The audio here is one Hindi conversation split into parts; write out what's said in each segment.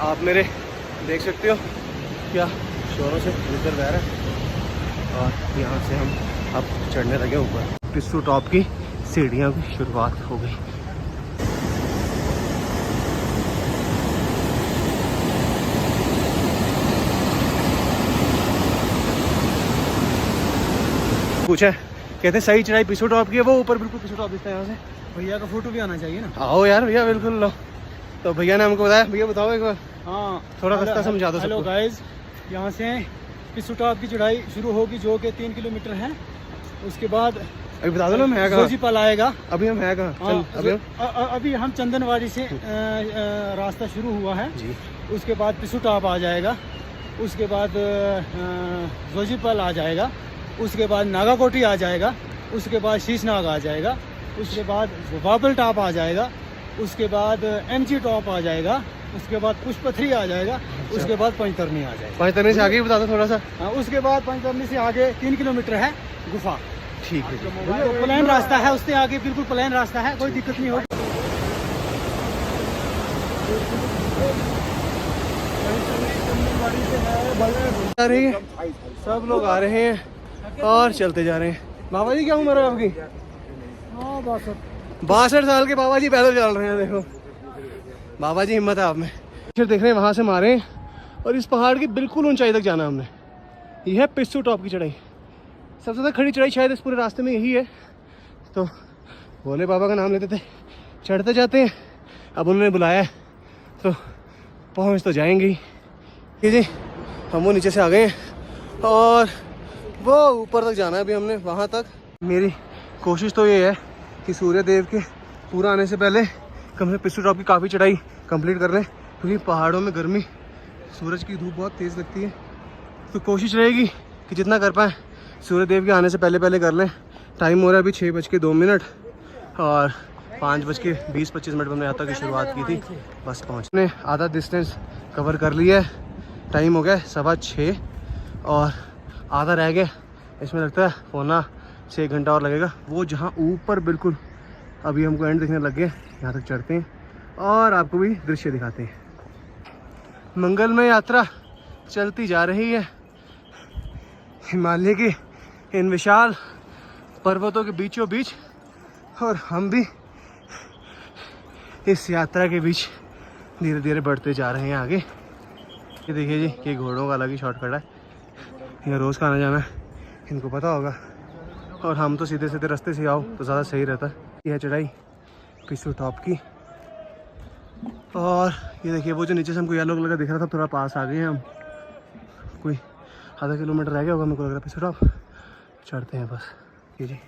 आप मेरे देख सकते हो क्या शोरों से गुजर बह रहा है। और यहाँ से हम अब चढ़ने लगे ऊपर। पिस्सू टॉप की सीढ़ियाँ की शुरुआत हो गई। पूछा कहते सही चढ़ाई पिस्सू टॉप की है, वो ऊपर बिल्कुल पिस्सू टॉप दिखता है यहाँ से। भैया का फोटो भी आना चाहिए ना। आओ यार भैया, बिल्कुल लो। तो भैया ने हमको बताया, भैया बताओ एक बार। हाँ, थोड़ा रास्ता समझा दो। हेलो गाइस, यहाँ से पिस्सू टॉप की चढ़ाई शुरू होगी जो कि 3 किलोमीटर है। उसके बाद अभी बता दो ना हम है कहाँ। जोजीपाल आएगा। अभी हम है कहाँ? अभी हम चंदनवाड़ी से रास्ता शुरू हुआ है जी। उसके बाद पिस्सू टॉप आ जाएगा, उसके बाद जोजीपाल आ जाएगा, उसके बाद नागाकोटी आ जाएगा, उसके बाद शीशनाग आ जाएगा, उसके बाद बाबल टॉप आ जाएगा, उसके बाद एमजी टॉप आ जाएगा, उसके बाद पुष्पथरी आ जाएगा, उसके बाद पंचतरनी आ जाएगा। पंचतरनी से आगे बता दो थोड़ा सा। हाँ, उसके बाद पंचतरनी से आगे 3 किलोमीटर है गुफा। ठीक है, तो प्लेन रास्ता है, उससे आगे बिल्कुल प्लेन रास्ता है, कोई दिक्कत नहीं होगी। सब लोग आ रहे हैं और चलते जा रहे हैं। बाबा जी क्या उम्र है आपकी? 62 साल के बाबा जी पैदल चल रहे हैं। देखो बाबा जी, हिम्मत है आप में। फिर देख रहे हैं वहाँ से मारे और इस पहाड़ की बिल्कुल ऊंचाई तक जाना हमने। यह है पिस्सू टॉप की चढ़ाई। सबसे ज़्यादा खड़ी चढ़ाई शायद इस पूरे रास्ते में यही है। तो भोले बाबा का नाम लेते थे, चढ़ते जाते हैं। अब उन्होंने बुलाया है तो पहुँच तो जाएंगे ही जी। हम वो नीचे से आ गए हैं और वो ऊपर तक जाना है अभी हमने, वहाँ तक। मेरी कोशिश तो ये है कि सूर्य देव के पूरा आने से पहले कम से पिस्सू टॉप की काफ़ी चढ़ाई कंप्लीट कर लें, क्योंकि पहाड़ों में गर्मी, सूरज की धूप बहुत तेज़ लगती है। तो कोशिश रहेगी कि जितना कर पाएँ सूर्य देव के आने से पहले कर लें। टाइम हो रहा है अभी 6:02 और 5:20-25 पर हमने यात्रा की शुरुआत की थी। बस पहुँचने आधा डिस्टेंस कवर कर लिया है। टाइम हो गया 6:15 और आधा रह गया। इसमें लगता है 6 घंटा और लगेगा। वो जहाँ ऊपर बिल्कुल अभी हमको एंड दिखने लग गए, यहाँ तक चढ़ते हैं और आपको भी दृश्य दिखाते हैं। मंगलमय यात्रा चलती जा रही है हिमालय के इन विशाल पर्वतों के बीचों बीच, और हम भी इस यात्रा के बीच धीरे धीरे बढ़ते जा रहे हैं आगे। ये देखिए जी कि घोड़ों का अलग ही शॉर्टकट है, यहाँ रोज़ का आना जाना है, इनको पता होगा। और हम तो सीधे सीधे रास्ते से आओ तो ज़्यादा सही रहता है। यह चढ़ाई पिस्सू टॉप की। और ये देखिए वो जो नीचे से हमको येलो कलर का दिख रहा था, थोड़ा पास आ गए हैं हम। कोई आधा किलोमीटर रह गया होगा मेरे को लग रहा है पिस्सू टॉप। चढ़ते हैं बस। ये जी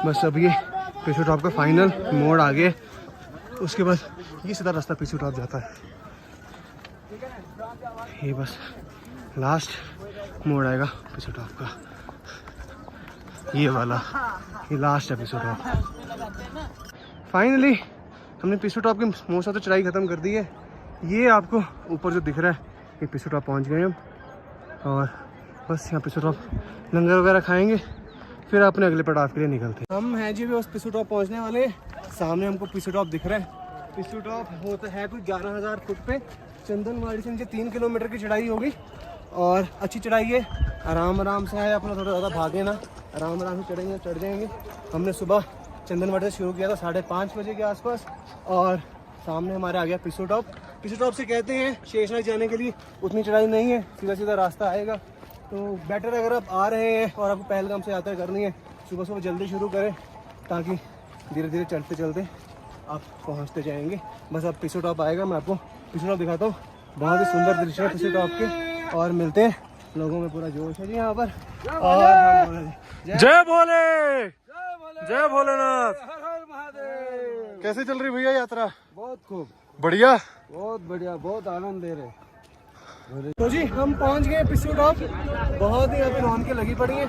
बस अब ये पिस्सू टॉप का फाइनल मोड़ आ गया। उसके बाद ये सीधा रास्ता पिस्सू टॉप जाता है। ये बस लास्ट मोड़ आएगा पिस्सू टॉप का, ये वाला, ये लास्ट है पिस्सू टॉप। फाइनली हमने पिस्सू टॉप की मोस्ट ऑफ तो चढ़ाई ख़त्म कर दी है। ये आपको ऊपर जो दिख रहा है ये पिस्सू टॉप पहुँच गए हम। और बस यहाँ पिस्सू टॉप लंगर वगैरह खाएंगे, फिर अपने अगले पड़ाव के लिए निकलते हैं। हम हैं जी बस पिस्सू टॉप पहुँचने वाले। सामने हमको पिस्सू टॉप दिख रहा है। पिस्सू टॉप होता है कोई 11,000 फुट पे। चंदनवाड़ी से नीचे 3 किलोमीटर की चढ़ाई होगी और अच्छी चढ़ाई है। आराम से है, अपना थोड़ा ज़्यादा भागे ना, आराम से चढ़ेंगे, चढ़ जाएंगे। हमने सुबह चंदनवाड़ी से शुरू किया था 5:30 बजे के आसपास और सामने हमारे आ गया पिस्सू टॉप। पिस्सू टॉप से कहते हैं शेषनाग जाने के लिए उतनी चढ़ाई नहीं है, सीधा सीधा रास्ता आएगा। तो बेटर अगर आप आ रहे हैं और आपको पहलगाम से यात्रा करनी है, सुबह जल्दी शुरू करें ताकि धीरे धीरे चलते चलते आप पहुंचते जाएंगे। बस अब पिस्सू टॉप आएगा, मैं आपको पिस्सू टॉप दिखाता हूँ। बहुत ही सुंदर दृश्य है पिस्सू टॉप के। और मिलते हैं, लोगों में पूरा जोश है जी यहाँ पर। और जय भोले, जय भोलेनाथ, हर हर महादेव। कैसे चल रही भैया यात्रा? बहुत खूब, बढ़िया, बहुत बढ़िया, बहुत आनंद दे रहे। तो जी हम पहुंच गए पिस्सू टॉप। बहुत ही यहाँ पे रौनकें लगी पड़ी हैं।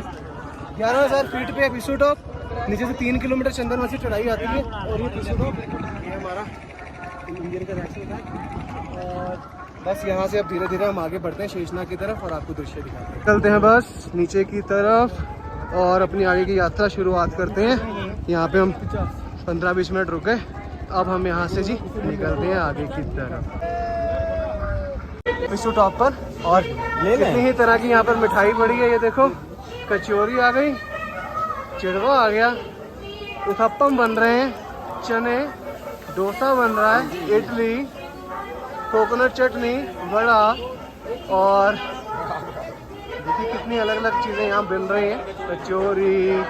11,000 फीट पे है पिस्सू टॉप। नीचे से 3 किलोमीटर चंदनवाड़ी चढ़ाई आती है और ये पिस्सू टॉप ये हमारा इंडियन का नेशनल है। और बस यहाँ से अब धीरे धीरे हम आगे बढ़ते हैं शेषनाग की तरफ और आपको दृश्य दिखाते हैं। चलते हैं बस नीचे की तरफ और अपनी आगे की यात्रा शुरुआत करते हैं। यहाँ पे हम 15-20 मिनट रुके। अब हम यहाँ से जी निकलते हैं आगे की तरफ। पिस्सू टॉप पर। और कितनी ही तरह की यहाँ पर मिठाई पड़ी है, ये देखो कचौरी आ गई, चिड़वा आ गया, उत्तपम बन रहे हैं, चने, डोसा बन रहा है, इडली, कोकोनट चटनी, वड़ा, और देखिए कितनी अलग अलग चीज़ें यहाँ मिल रही हैं, कचौरी।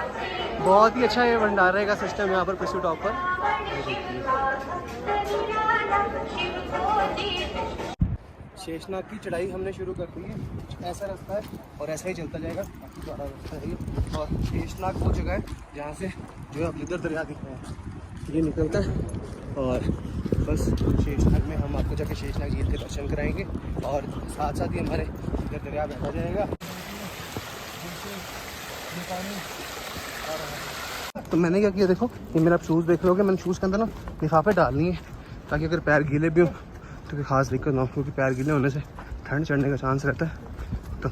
बहुत ही अच्छा ये भंडारे का सिस्टम यहाँ पर पिस्सू टॉप पर। शेषनाग की चढ़ाई हमने शुरू कर दी है। कुछ ऐसा रास्ता है और ऐसा ही चलता जाएगा, काफ़ी बड़ा रास्ता है ये। और शेषनाग वो जगह है जहाँ से जो है अब लिदर दरिया दिख रहा है, ये निकलता है। और बस शेषनाग में हम आपको जाके शेषनाग झील के दर्शन कराएंगे और साथ साथ ही हमारे लिदर दरिया बहता जाएगा। तो मैंने क्या किया, देखो ये मेरा शूज़ देख लोगे, मैंने शूज़ के अंदर ना लिफाफे डालनी है ताकि अगर पैर गीले भी हो तो कोई ख़ास दिक्कत ना हो, क्योंकि पैर गीले होने से ठंड चढ़ने का चांस रहता है। तो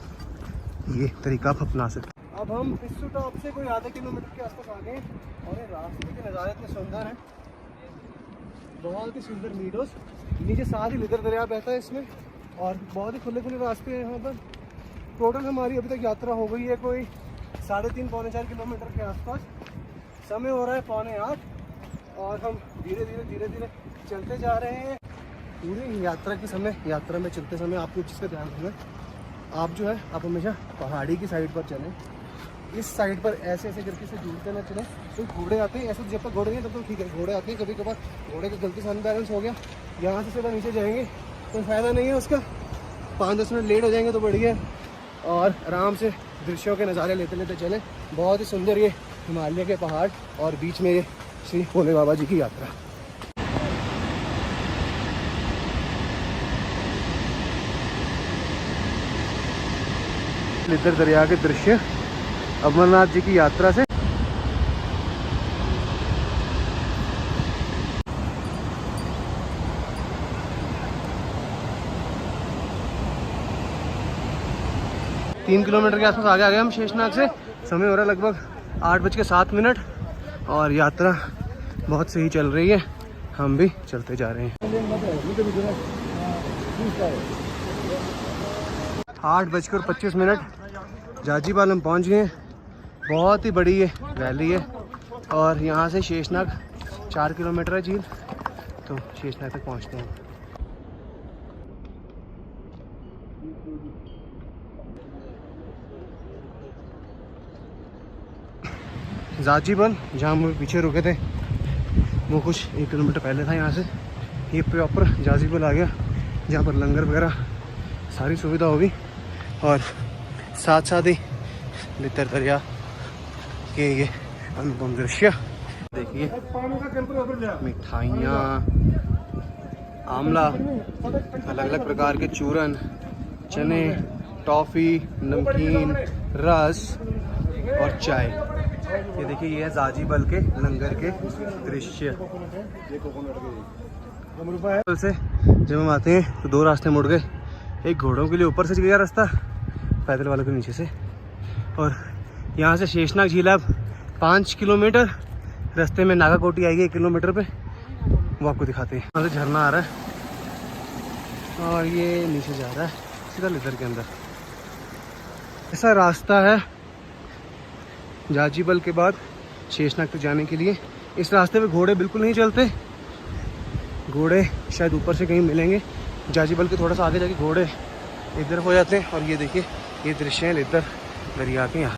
ये तरीका आप अपना सकते हैं। अब हम पिस्सू टॉप से कोई आधे किलोमीटर के आसपास आ गए और ये रास्ते के नज़ारे इतने सुंदर हैं, बहुत ही सुंदर मीडोस, नीचे साथ ही लिदर दरिया बहता है इसमें, और बहुत ही खुले खुले रास्ते हैं यहाँ पर। टोटल हमारी अभी तक यात्रा हो गई है कोई 3.5 पौने 4 किलोमीटर के आसपास। समय हो रहा है 7:45 और हम धीरे धीरे चलते जा रहे हैं। पूरी यात्रा के समय, यात्रा में चलते समय आपको एक चीज़ का ध्यान रखना, आप जो है आप हमेशा पहाड़ी की साइड पर चलें। इस साइड पर ऐसे करके से जुड़ते ना चलें। तो घोड़े आते हैं, ऐसे जब तक घोड़े नहीं तब तक ठीक है, घोड़े आते हैं कभी कभार, घोड़े का गलती से अनबैलेंस हो गया, यहाँ से सीधा नीचे जाएंगे कोई फ़ायदा नहीं है उसका, 5-10 मिनट लेट हो जाएंगे तो बढ़िया है। और आराम से दृश्यों के नज़ारे लेते लेते चलें। बहुत ही सुंदर ये हिमालय के पहाड़ और बीच में ये श्री भोले बाबा जी की यात्रा। लिदर दरिया के दृश्य अमरनाथ जी की यात्रा से। तीन किलोमीटर के आसपास आगे आ गए हम शेषनाग से। समय हो रहा है लगभग 8:07 और यात्रा बहुत सही चल रही है, हम भी चलते जा रहे हैं। 8:25 जाजीपाल हम पहुँच गए हैं। बहुत ही बड़ी ये वैली है और यहाँ से शेषनाग 4 किलोमीटर है झील, तो शेषनाग तक पहुँचते हैं। जाजीबल जहाँ हम पीछे रुके थे वो कुछ 1 किलोमीटर पहले था यहाँ से। ये प्रॉपर जाजीबल आ गया जहाँ पर लंगर वगैरह सारी सुविधा होगी और साथ साथ ही लिदर दरिया के ये अनुपम दृश्य देखिए। मिठाइयाँ, आमला, अलग अलग प्रकार के चूरन, चने, टॉफ़ी, नमकीन, रस और चाय। ये देखिए ये है जाजीबल के लंगर के दृश्य। से जब हम आते हैं तो 2 रास्ते मुड़ गए, एक घोड़ों के लिए ऊपर से गया रास्ता, पैदल वालों के नीचे से। और यहाँ से शेषनाग झील अब 5 किलोमीटर, रास्ते में नागाकोटी आएगी 1 किलोमीटर पे, वो आपको दिखाते हैं। वहाँ से झरना आ रहा है और ये नीचे जा रहा है सीधा लिदर के अंदर। ऐसा रास्ता है जाजीबल के बाद शेषनाग तक जाने के लिए। इस रास्ते पे घोड़े बिल्कुल नहीं चलते, घोड़े शायद ऊपर से कहीं मिलेंगे। जाजीबल के थोड़ा सा आगे जाके घोड़े इधर हो जाते हैं। और ये देखिए ये दृश्य है लिदर दरिया के यहाँ।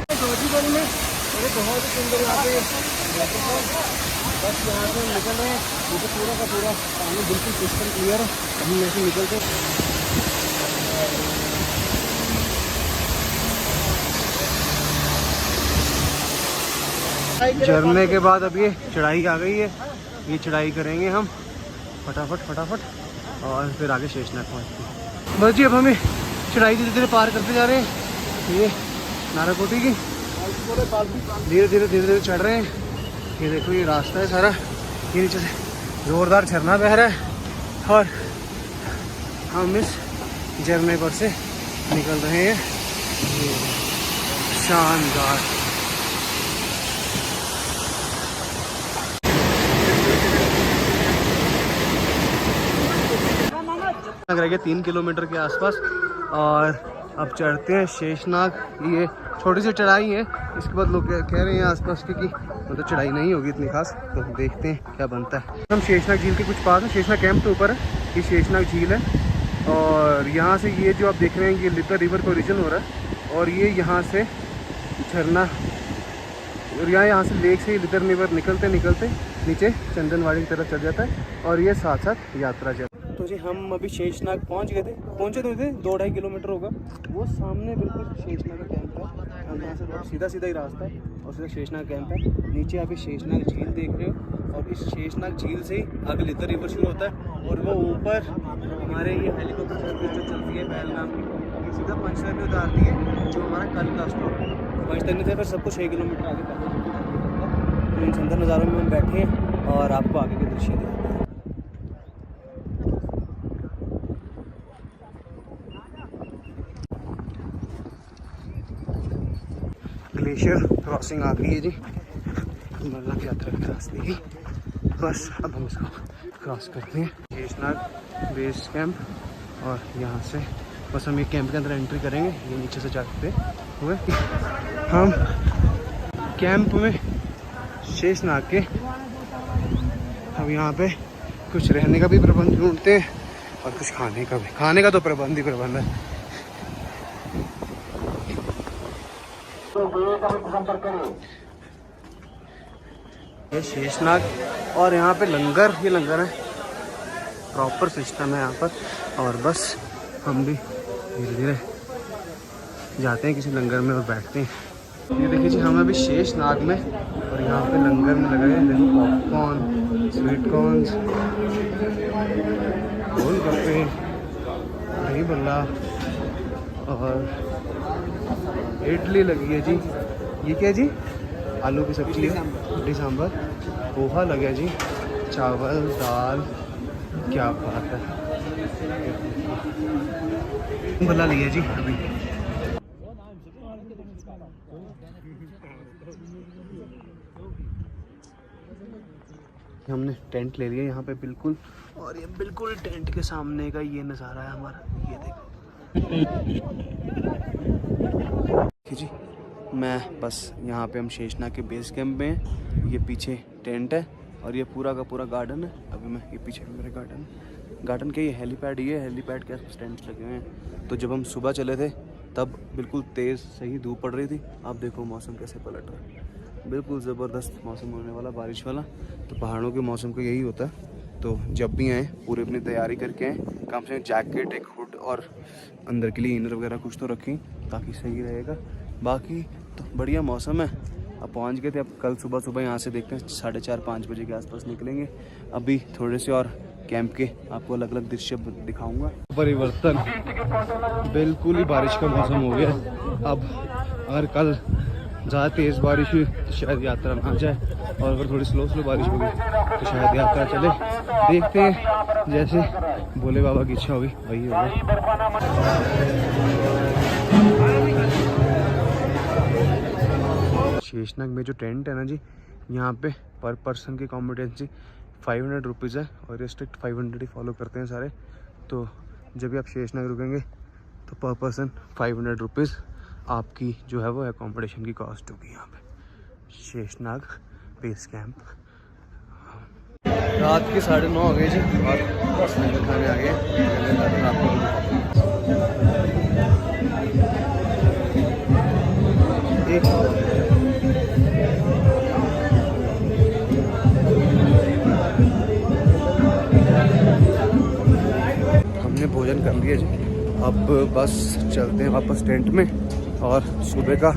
जाजीबल में बहुत ही सुंदर यहाँ पे बस यहाँ से निकल रहे हैं। ये तो पूरा का पूरा पानी बिल्कुल क्रिस्टल क्लियर है। हम यहाँ से निकलते झरने के बाद अब ये चढ़ाई आ गई है, ये चढ़ाई करेंगे हम फटाफट और फिर आगे शेषनाग पहुँचते हैं। बस जी अब हमें चढ़ाई धीरे धीरे पार करते जा रहे हैं। ये नागाकोटी की धीरे धीरे चढ़ रहे हैं। ये देखो ये रास्ता है सारा, ये नीचे से ज़ोरदार झरना बह रहा है और हम इस झरने पर से निकल रहे हैं। शानदार। रह गया 3 किलोमीटर के आसपास और अब चढ़ते हैं शेषनाग। ये छोटी सी चढ़ाई है, इसके बाद लोग कह रहे हैं आसपास की कि तो चढ़ाई नहीं होगी इतनी खास, तो देखते हैं क्या बनता है। हम शेषनाग झील के कुछ पास है, शेषनाग कैंप के ऊपर है, ये शेषनाग झील है और यहाँ से ये जो आप देख रहे हैं ये लितर रिवर का ओरिजिन हो रहा है और ये यहाँ से झरना और यहाँ से लेक से लितर रिवर निकलते निकलते नीचे चंदनवाड़ी की तरफ चल जाता है और ये साथ साथ यात्रा चल। तो जी हम अभी शेषनाग पहुँचे तो थे 2-2.5 किलोमीटर होगा, वो सामने बिल्कुल शेषनाग का कैंप है। हम यहाँ से सीधा ही रास्ता है और सीधा शेषनाग कैंप है। नीचे अभी शेषनाग झील देख रहे हो और इस शेषनाग झील से ही आगे लितर रिवर शुरू होता है और वो ऊपर हमारे ये हेलीकॉप्टर सर्विस जो चलती है पहलगाम की, सीधा पंचतरणी में उतारती है जो हमारा कल का स्टॉप है। पंचतरणी से फिर सबको 6 किलोमीटर आगे पहुँचना। तो इन सुंदर नज़ारों में हम बैठे हैं और आपको आगे के दृश्य दिखाते हैं। ग्लेशियर क्रॉसिंग आ गई है जी अमरनाथ यात्रा के रास्ते की। बस अब हम इसको क्रॉस करते हैं शेषनाग बेस कैंप और यहाँ से बस हम ये कैंप के अंदर एंट्री करेंगे। ये नीचे से जाते हुए हम कैंप में शेषनाग के अब यहाँ पे कुछ रहने का भी प्रबंध ढूंढते हैं और कुछ खाने का भी। खाने का तो प्रबंध ही प्रबंध है। ये शेषनाग और यहाँ पे लंगर, ये लंगर है, प्रॉपर सिस्टम है यहाँ पर। और बस हम भी धीरे धीरे जाते हैं किसी लंगर में और बैठते हैं। ये देखिए जी हम अभी शेषनाग में और यहाँ पे लंगर में लगा है। देखो पॉपकॉर्न, स्वीट कॉर्न्स, गोलगप्पे, दही बल्ला और इडली लगी है जी। ये क्या जी? आलू की सब्जी, इडली सांभर, पोहा लगा जी, चावल दाल, क्या बात है। बल्ला लिया जी अभी। हमने टेंट ले लिया यहाँ पे बिल्कुल, और ये बिल्कुल टेंट के सामने का ये नज़ारा है हमारा। ये देखो जी, मैं बस यहाँ पे हम शेषनाग के बेस कैंप में हैं। ये पीछे टेंट है और ये पूरा का पूरा गार्डन है। अभी मैं ये पीछे मेरे गार्डन के ये हेलीपैड के आसपास टेंट्स लगे हुए हैं। तो जब हम सुबह चले थे तब बिल्कुल तेज़ सही धूप पड़ रही थी। अब देखो मौसम कैसे पलट रहा है, बिल्कुल ज़बरदस्त मौसम होने वाला, बारिश वाला। तो पहाड़ों के मौसम का यही होता है। तो जब भी आएँ पूरी अपनी तैयारी करके आएँ, कम से कम जैकेट, एक हुड और अंदर के लिए इनर वगैरह कुछ तो रखें ताकि सही रहेगा। बाकी तो बढ़िया मौसम है। अब पहुंच गए थे। अब कल सुबह यहाँ से देखते हैं 4:30-5 बजे के आसपास निकलेंगे। अभी थोड़े से और कैंप के आपको अलग अलग दृश्य दिखाऊंगा। परिवर्तन, बिल्कुल ही बारिश का मौसम हो गया। अब अगर कल ज़्यादा तेज़ बारिश हुई तो शायद यात्रा ना जाए, और अगर थोड़ी स्लो बारिश होगी तो शायद यात्रा चले। देखते हैं, जैसे भोले बाबा की इच्छा होगी वही होगा। शेषनाग में जो टेंट है ना जी, यहाँ पे पर पर्सन की कॉम्पिटेंसी 500 रुपीज़ है और ये स्ट्रिक्ट 500 ही फॉलो करते हैं सारे। तो जब भी आप शेषनाग रुकेंगे तो पर पर्सन 500 रुपीज़ आपकी जो है वो अकोमोडेशन की कॉस्ट होगी यहाँ पे शेषनाग बेस कैंप। रात के 9:30 हो गए जी और लंगर खाने आ गए। हमने भोजन कर लिया जी, अब बस चलते हैं वापस टेंट में। और सुबह का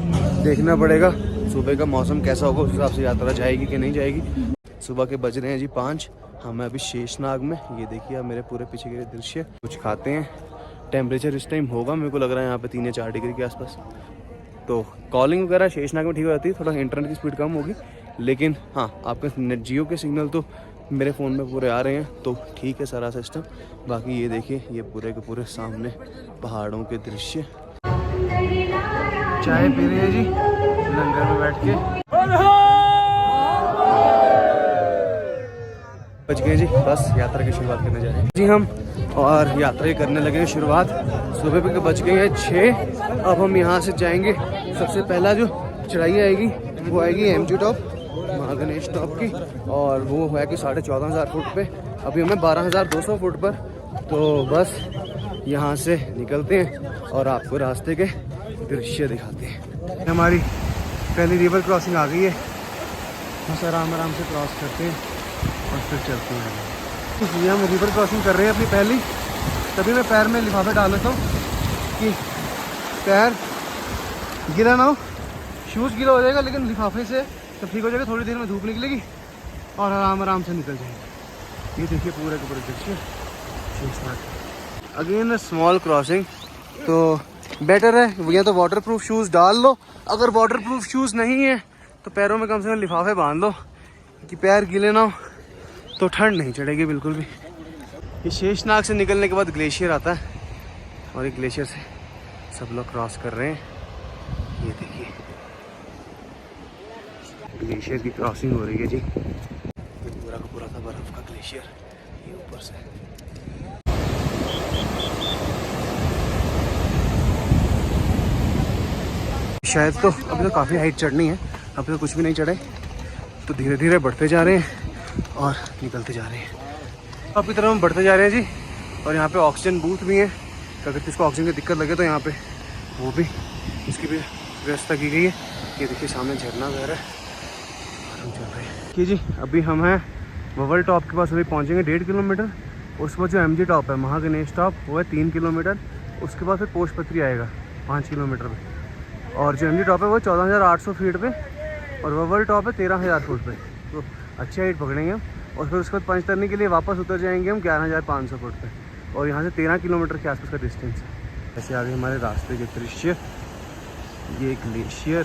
देखना पड़ेगा, सुबह का मौसम कैसा होगा उस हिसाब से यात्रा जाएगी कि नहीं जाएगी। सुबह के बज रहे हैं जी 5। हम अभी शेषनाग में, ये देखिए आप मेरे पूरे पीछे के दृश्य। कुछ खाते हैं। टेम्परेचर इस टाइम होगा मेरे को लग रहा है यहाँ पे 3 या 4 डिग्री के आसपास। तो कॉलिंग वगैरह शेषनाग में ठीक हो जाती है, थोड़ा इंटरनेट की स्पीड कम होगी, लेकिन हाँ आपके नेट जियो के सिग्नल तो मेरे फ़ोन में पूरे आ रहे हैं, तो ठीक है सारा सिस्टम। बाकी ये देखिए, ये पूरे के पूरे सामने पहाड़ों के दृश्य। चाय पी रहे हैं जी लंगर में बैठ के। बच गए जी, बस यात्रा की शुरुआत करने जा रहे हैं जी हम, और यात्रा ही करने लगे हैं शुरुआत। सुबह पे बज गए हैं 6। अब हम यहाँ से जाएंगे। सबसे पहला जो चढ़ाई आएगी वो आएगी एमजी टॉप, महागणेश टॉप की, और वो है कि 14,500 फुट पे। अभी हमें 12,200 फुट पर। तो बस यहाँ से निकलते हैं और आपको रास्ते के दृश्य दिखाते हैं। हमारी पहली रिवर क्रॉसिंग आ गई है, बस आराम आराम से क्रॉस करते हैं और फिर चलते हैं। इसलिए हम रिवर क्रॉसिंग कर रहे हैं अपनी पहली। तभी मैं पैर में लिफाफे डाल लेता हूँ कि पैर गीला ना हो। शूज़ गीला हो जाएगा लेकिन लिफाफे से तो ठीक हो जाएगा। थोड़ी देर में धूप निकलेगी और आराम आराम से निकल जाएंगे। ये देखिए पूरे के पूरे दृश्य। अगेन स्मॉल क्रॉसिंग, तो बेटर है या तो वाटर प्रूफ शूज़ डाल लो। अगर वाटर प्रूफ शूज़ नहीं है तो पैरों में कम से कम लिफाफे बांध लो कि पैर गीले ना हो, तो ठंड नहीं चढ़ेगी बिल्कुल भी। ये शेषनाग से निकलने के बाद ग्लेशियर आता है और ये ग्लेशियर से सब लोग क्रॉस कर रहे हैं। ये देखिए ग्लेशियर की क्रॉसिंग हो रही है जी। ये पूरा का पूरा था बर्फ का ग्लेशियर, ये ऊपर से। शायद तो अभी तो काफ़ी हाइट चढ़नी है, अभी तो कुछ भी नहीं चढ़े, तो धीरे धीरे बढ़ते जा रहे हैं और निकलते जा रहे हैं। अब की तरफ हम बढ़ते जा रहे हैं जी। और यहाँ पे ऑक्सीजन बूथ भी है, अगर किसको ऑक्सीजन की दिक्कत लगे तो यहाँ पे वो भी, इसकी भी व्यवस्था की गई है। ये देखिए सामने झरना बह रहा है और हम चल रहे हैं कि जी। अभी हम हैं बबल टॉप के पास, अभी पहुँचेंगे 1.5 किलोमीटर। उसके बाद जो एमजी टॉप है, महागणेश टॉप, वो है 3 किलोमीटर। उसके बाद फिर पोषपत्री आएगा 5 किलोमीटर पे, और जो एमजी टॉप है वो 14,800 फीट पे, और बबल टॉप है 13,000 फुट पे। तो अच्छी हाइट पकड़ेंगे हम। और फिर उसके बाद पंचतरनी के लिए वापस उतर जाएंगे हम 11,500 फुट पे, और यहाँ से 13 किलोमीटर के आसपास का डिस्टेंस है। ऐसे आगे हमारे रास्ते के दृश्य। ये ग्लेशियर,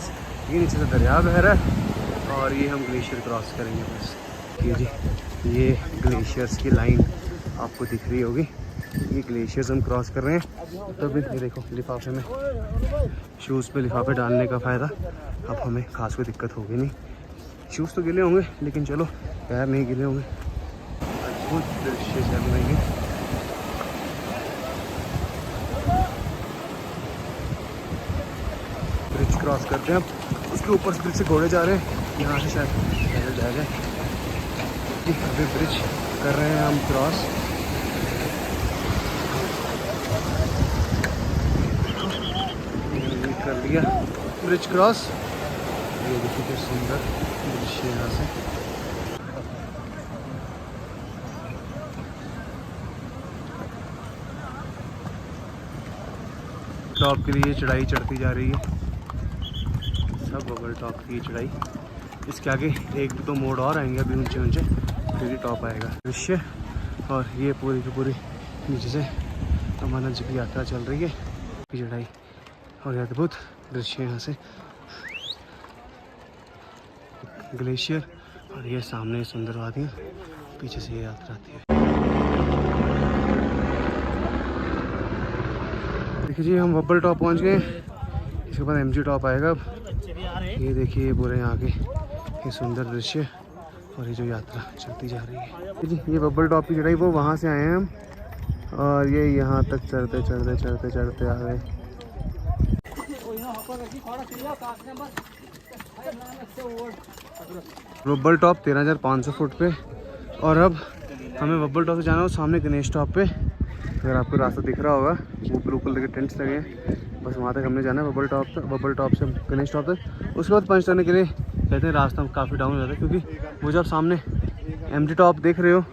ये नीचे से दरिया बह रहा है और ये हम ग्लेशियर क्रॉस करेंगे बस। ये जी ये ग्लेशियर्स की लाइन आपको दिख रही होगी। ये ग्लेशियर्स हम क्रॉस कर रहे हैं। तो भी ये देखो लिफाफे में, शूज़ पे लिफाफे डालने का फ़ायदा। अब हमें खास कोई दिक्कत होगी नहीं। शूज़ तो गिले होंगे लेकिन चलो पैर नहीं गिले होंगे। अद्भुत दृश्य चल रही है। ब्रिज क्रॉस करते हैं अब। उसके ऊपर से ब्रिज से घोड़े जा रहे हैं, यहाँ से शायद पैदल जाया जाए। अभी ब्रिज कर रहे हैं हम क्रॉस। कर लिया ब्रिज क्रॉस। ये देखिए क्या सुंदर दृश्य यहाँ से। टॉप के लिए चढ़ाई चढ़ती जा रही है, सब बबल टॉप की चढ़ाई। इसके आगे एक दो मोड़ और आएंगे अभी ऊंचे ऊंचे, फिर ही टॉप आएगा दृश्य। और ये पूरी की पूरी नीचे से अमरनाथ जी की यात्रा चल रही है, चढ़ाई और ये अद्भुत दृश्य यहाँ से ग्लेशियर, और ये सामने सुंदर वादियाँ, पीछे से ये यात्रा आती है। देखिए जी हम बबल टॉप पहुँच गए। इसके बाद एमजी टॉप आएगा अब। ये देखिए पूरे यहाँ के ये सुंदर दृश्य और ये जो यात्रा चलती जा रही है जी। ये बबल टॉप की चढ़ाई वो वहाँ से आए हैं हम, और ये यहाँ तक चढ़ते चढ़ते चढ़ते चढ़ते आ गए। बबल टॉप 13,500 फुट पे, और अब हमें बबल टॉप से जाना हो सामने गणेश टॉप पे। अगर आपको रास्ता दिख रहा होगा, वो ब्लू कलर के टेंट्स लगे हैं, बस वहाँ तक हमने जाना है बबल टॉप तक, बबल टॉप से गणेश टॉप तक। उसके बाद पंच करने के लिए कहते हैं रास्ता काफ़ी डाउन हो जाता है, क्योंकि वो जो आप सामने एमजी टॉप देख रहे हो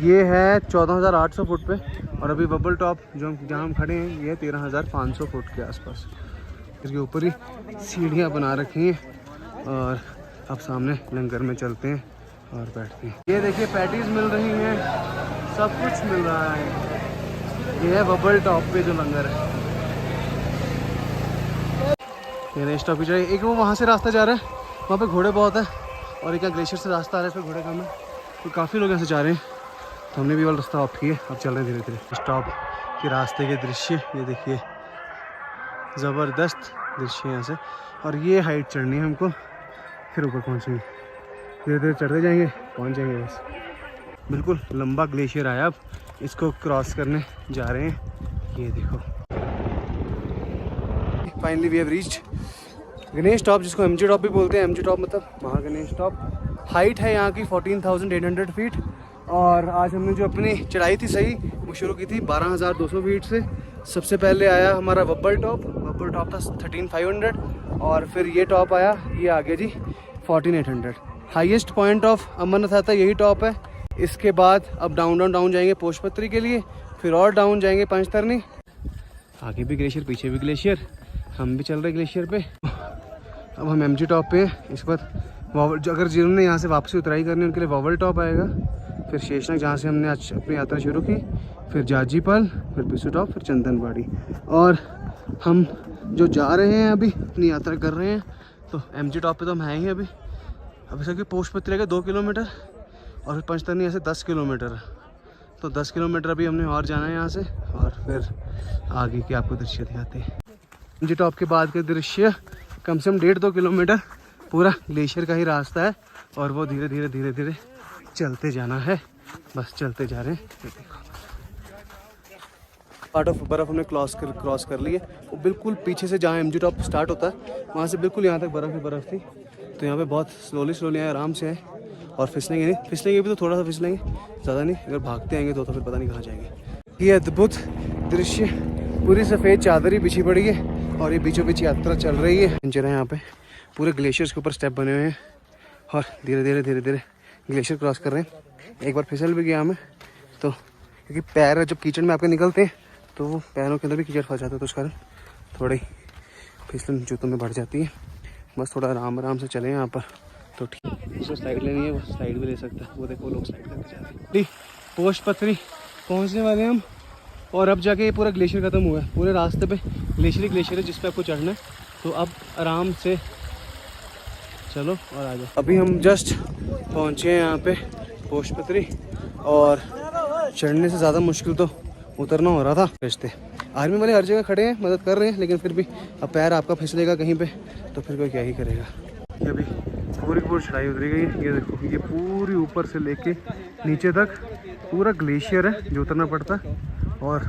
ये है 14,800 फुट पे, और अभी बबल टॉप जो जहाँ हम खड़े हैं ये है 13,500 फुट के आसपास। इसके ऊपर ही सीढ़ियाँ बना रखी हैं, और अब सामने लंगर में चलते हैं और बैठते हैं। ये देखिए पैटीज मिल रही हैं, सब कुछ मिल रहा है। ये है बबल टॉप पे जो लंगर है। गणेश टॉप की चढ़ाई, एक वो वहाँ से रास्ता जा रहा है, वहाँ पे घोड़े बहुत है, और एक यहाँ ग्लेशियर से रास्ता आ रहा है, इस पर घोड़े कम है, तो काफ़ी लोग यहाँ से जा रहे हैं। तो हमने भी वाला रास्ता ऑफ किया, अब चल रहे हैं धीरे धीरे। स्टॉप के रास्ते के दृश्य ये देखिए, ज़बरदस्त दृश्य यहाँ से। और ये हाइट चढ़नी है हमको, फिर ऊपर पहुँचेंगे। धीरे धीरे चढ़ते जाएंगे, पहुँच जाएंगे बस। बिल्कुल लंबा ग्लेशियर आया, अब इसको क्रॉस करने जा रहे हैं। ये देखो, finally we have reached Ganesh top, जिसको एमजी टॉप भी बोलते हैं। एमजी टॉप मतलब महागणेश टॉप। हाइट है यहाँ की 14,800 फीट। और आज हमने जो अपनी चढ़ाई थी सही, वो शुरू की थी 12,200 फीट से। सबसे पहले आया हमारा वब्बल टॉप। वब्बल टॉप था 13,500, और फिर ये टॉप आया, ये आ गया जी 14,800। हाईएस्ट पॉइंट ऑफ अमरनाथ आता यही टॉप है। इसके बाद अब डाउन जाएंगे पोशपत्री के लिए, फिर और डाउन जाएंगे पंचतरनी। आगे भी ग्लेशियर, पीछे भी ग्लेशियर, हम भी चल रहे ग्लेशियर पे। अब हम एमजी टॉप पे हैं। इसके बाद अगर जिन्होंने यहाँ से वापसी उतराई करनी है उनके लिए वॉवल टॉप आएगा, फिर शेषनाग जहाँ से हमने आज अपनी यात्रा शुरू की, फिर जाजीपाल, फिर पिसू टॉप, फिर चंदनबाड़ी। और हम जो जा रहे हैं अभी अपनी यात्रा कर रहे हैं, तो एमजी टॉप पे तो हम हैं ही अभी से पोशपत्री का 2 किलोमीटर, और फिर पंचतरनी यहाँ से 10 किलोमीटर। तो 10 किलोमीटर अभी हमने और जाना है यहाँ से, और फिर आगे के आपको दृश्य दिखाते हैं। एमजी टॉप के बाद के दृश्य कम से कम 1.5-2 किलोमीटर पूरा ग्लेशियर का ही रास्ता है, और वो धीरे धीरे चलते जाना है। बस चलते जा रहे हैं। देखो, पार्ट ऑफ बर्फ़ हमने क्रॉस कर ली है। वो बिल्कुल पीछे से जहाँ एमजी टॉप स्टार्ट होता है वहाँ से बिल्कुल यहाँ तक बर्फ़ ही बर्फ़ थी। तो यहाँ पे बहुत स्लोली आए, आराम से आए, और फिसलेंगे नहीं। फिसलेंगे भी तो थोड़ा सा फिसलेंगे, ज़्यादा नहीं। अगर भागते आएंगे तो फिर पता नहीं कहाँ जाएंगे। ये अद्भुत दृश्य, पूरी सफ़ेद चादरी बिछी पड़ी है, और ये बीचों बीच यात्रा चल रही है। जरा यहाँ पे पूरे ग्लेशियर्स के ऊपर स्टेप बने हुए हैं, और धीरे धीरे ग्लेशियर क्रॉस कर रहे हैं। एक बार फिसल भी गया हमें, तो क्योंकि पैर जब कीचड़ में आपके निकलते हैं तो वो पैरों के अंदर भी कीचड़ फंस जाता है, तो उस कारण थोड़ी फिसलन जूतों में बढ़ जाती है। बस थोड़ा आराम से चलें यहाँ पर तो ठीक। उसको स्लाइड लेनी है, वो स्लाइड भी ले सकता है। वो देखो लोग स्लाइड करके जाते हैं। पोशपत्री पहुँचने वाले हैं हम, और अब जाके ये पूरा ग्लेशियर ख़त्म हुआ है। पूरे रास्ते पे ग्लेशियर है जिस पे आपको चढ़ना है। तो अब आराम से चलो और आ जाओ। अभी हम जस्ट पहुँचे हैं यहाँ पे पोशपत्री, और चढ़ने से ज़्यादा मुश्किल तो उतरना हो रहा था। रिश्ते आर्मी वाले हर जगह खड़े हैं, मदद कर रहे हैं, लेकिन फिर भी अब पैर आपका फिसलेगा कहीं पे तो फिर कोई क्या ही करेगा। ये अभी पूरी चढ़ाई उतरी गई है। ये देखो, ये पूरी ऊपर से लेके नीचे तक पूरा ग्लेशियर है जो उतरना पड़ता है, और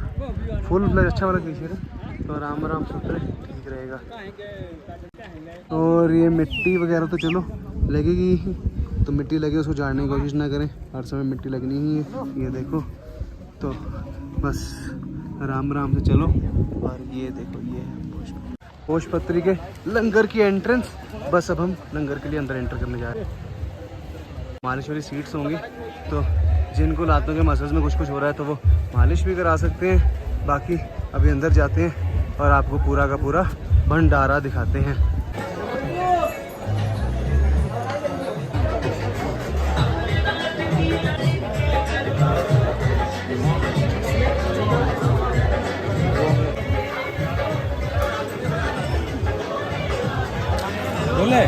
फुल अच्छा वाला ग्लेशियर है, तो आराम से उतरे ठीक रहेगा। और ये मिट्टी वगैरह तो चलो लगेगी ही, तो मिट्टी लगे उसको झाड़ने की कोशिश ना करें, हर समय मिट्टी लगनी ही है। ये देखो, तो बस आराम से चलो। और ये देखो, ये है पोशपत्री के लंगर की एंट्रेंस। बस अब हम लंगर के लिए अंदर एंटर करने जा रहे हैं। मालिश वाली सीट्स होंगी, तो जिनको लातों के मसल्स में कुछ हो रहा है तो वो मालिश भी करा सकते हैं। बाकी अभी अंदर जाते हैं और आपको पूरा का पूरा भंडारा दिखाते हैं। बोले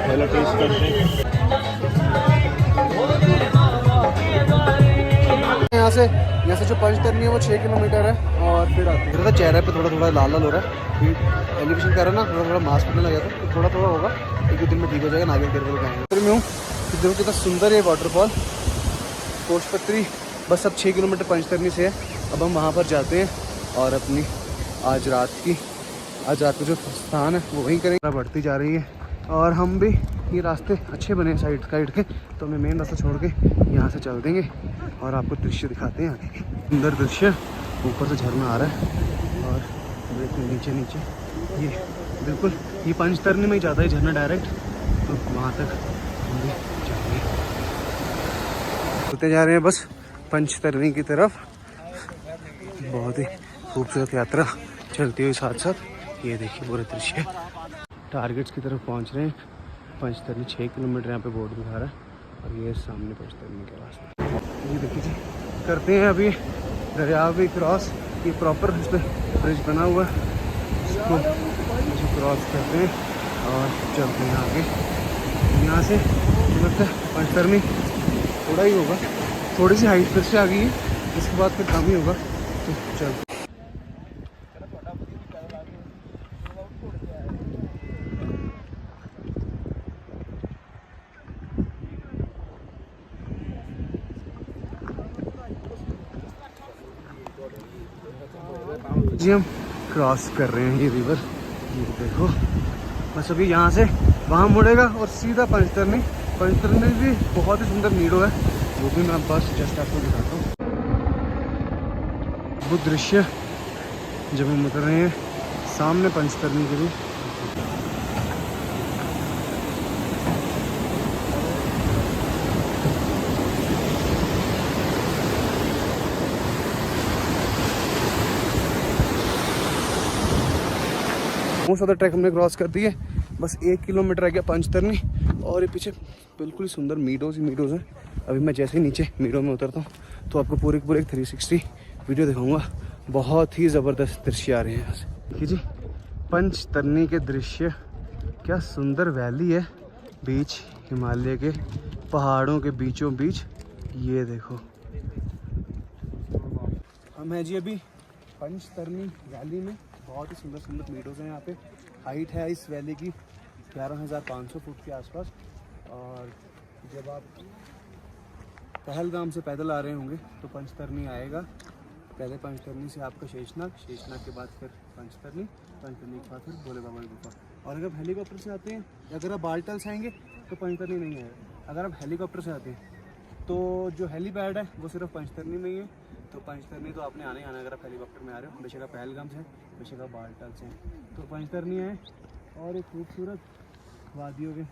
पहले टेस्ट करते हैं। यहाँ से जो पंचतरनी है वो 6 किलोमीटर है, और फिर मेरा चेहरे पे थोड़ा लाल हो रहा है। एलिवेशन कर रहा है ना, थोड़ा मास्क पहनने लगा था, तो थोड़ा होगा, एक दिन में ठीक हो जाएगा। नागिन केरल का है मैं हूँ। देखो कितना सुंदर है वाटरफॉल पोशपत्री। बस अब 6 किलोमीटर पंचतरनी से है। अब हम वहाँ पर जाते हैं और अपनी आज रात को जो स्थान है वो वहीं करेंगे। बढ़ती जा रही है, और हम भी ये रास्ते अच्छे बने हैं साइड के, तो हमें मेन रास्ता छोड़ के यहाँ से चल देंगे और आपको दृश्य दिखाते हैं आगे। सुंदर दृश्य, ऊपर से झरना आ रहा है, और देखिए नीचे ये बिल्कुल ये पंचतरनी में ही जाता है झरना डायरेक्ट, तो वहाँ तक हम भी जाएंगे। चलते जा रहे हैं बस पंचतरनी की तरफ। बहुत ही खूबसूरत यात्रा चलती हुई साथ ये देखिए पूरे दृश्य। टारगेट्स की तरफ पहुंच रहे हैं। पंचतरनी 6 किलोमीटर यहाँ पे बोर्ड दिखा रहा है, और ये सामने पंचतरनी का रास्ता। ये देखिए जी, करते हैं अभी दरिया भी क्रॉस। ये प्रॉपर इस पर ब्रिज बना हुआ है, इसको क्रॉस करते हैं और चलते हैं आगे। यहाँ से लगता है पंचतरनी थोड़ा ही होगा, थोड़ी सी हाइट फिर से आ गई है, इसके बाद फिर कम ही होगा। तो चल जी हम क्रॉस कर रहे हैं ये रिवर, ये देखो। बस अभी यहाँ से वहाँ मुड़ेगा और सीधा पंचतरनी। पंचतरनी भी बहुत ही सुंदर नीडो है, वो भी मैं बस जस्ट आपको दिखाता हूँ। वो दृश्य जब हम उतर रहे हैं सामने पंचतरनी के भी। मोस्ट ऑफ द ट्रैक हमने क्रॉस कर दी है, बस 1 किलोमीटर रह गया पंचतरनी। और ये पीछे बिल्कुल ही सुंदर मीडोज हैं। अभी मैं जैसे ही नीचे मीडो में उतरता हूँ तो आपको पूरे 360 वीडियो दिखाऊंगा। बहुत ही ज़बरदस्त दृश्य आ रहे हैं यहाँ से। देखिए जी पंचतरनी के दृश्य, क्या सुंदर वैली है बीच हिमालय के पहाड़ों के बीचों बीच। ये देखो हम हैं जी अभी पंचतरनी वैली में। बहुत ही सुंदर सुंदर मीडोज हैं यहाँ पे। हाइट है इस वैली की 11,500 फुट के आसपास। और जब आप पहलगाम से पैदल आ रहे होंगे तो पंचतरनी आएगा। पहले पंचतरनी से आपका शेषनाग, शेषनाग के बाद फिर पंचतरनी, पंचतरनी के बाद फिर भोले बाबा की गुफा। और अगर आप हेलीकॉप्टर से आते हैं, अगर आप बालटल से आएंगे तो पंचतरनी नहीं आएगा। अगर आप हेलीकॉप्टर से आते हैं तो जो हेलीपैड है वो सिर्फ पंचतरनी में ही है। तो पंचतरनी तो आपने आना ही आना। अगर आप हेलीकॉप्टर में आ रहे हो, बेशक आप पहलगाम से, बेशक आप बालटल से, तो पंचतरनी है। और एक खूबसूरत वादियों के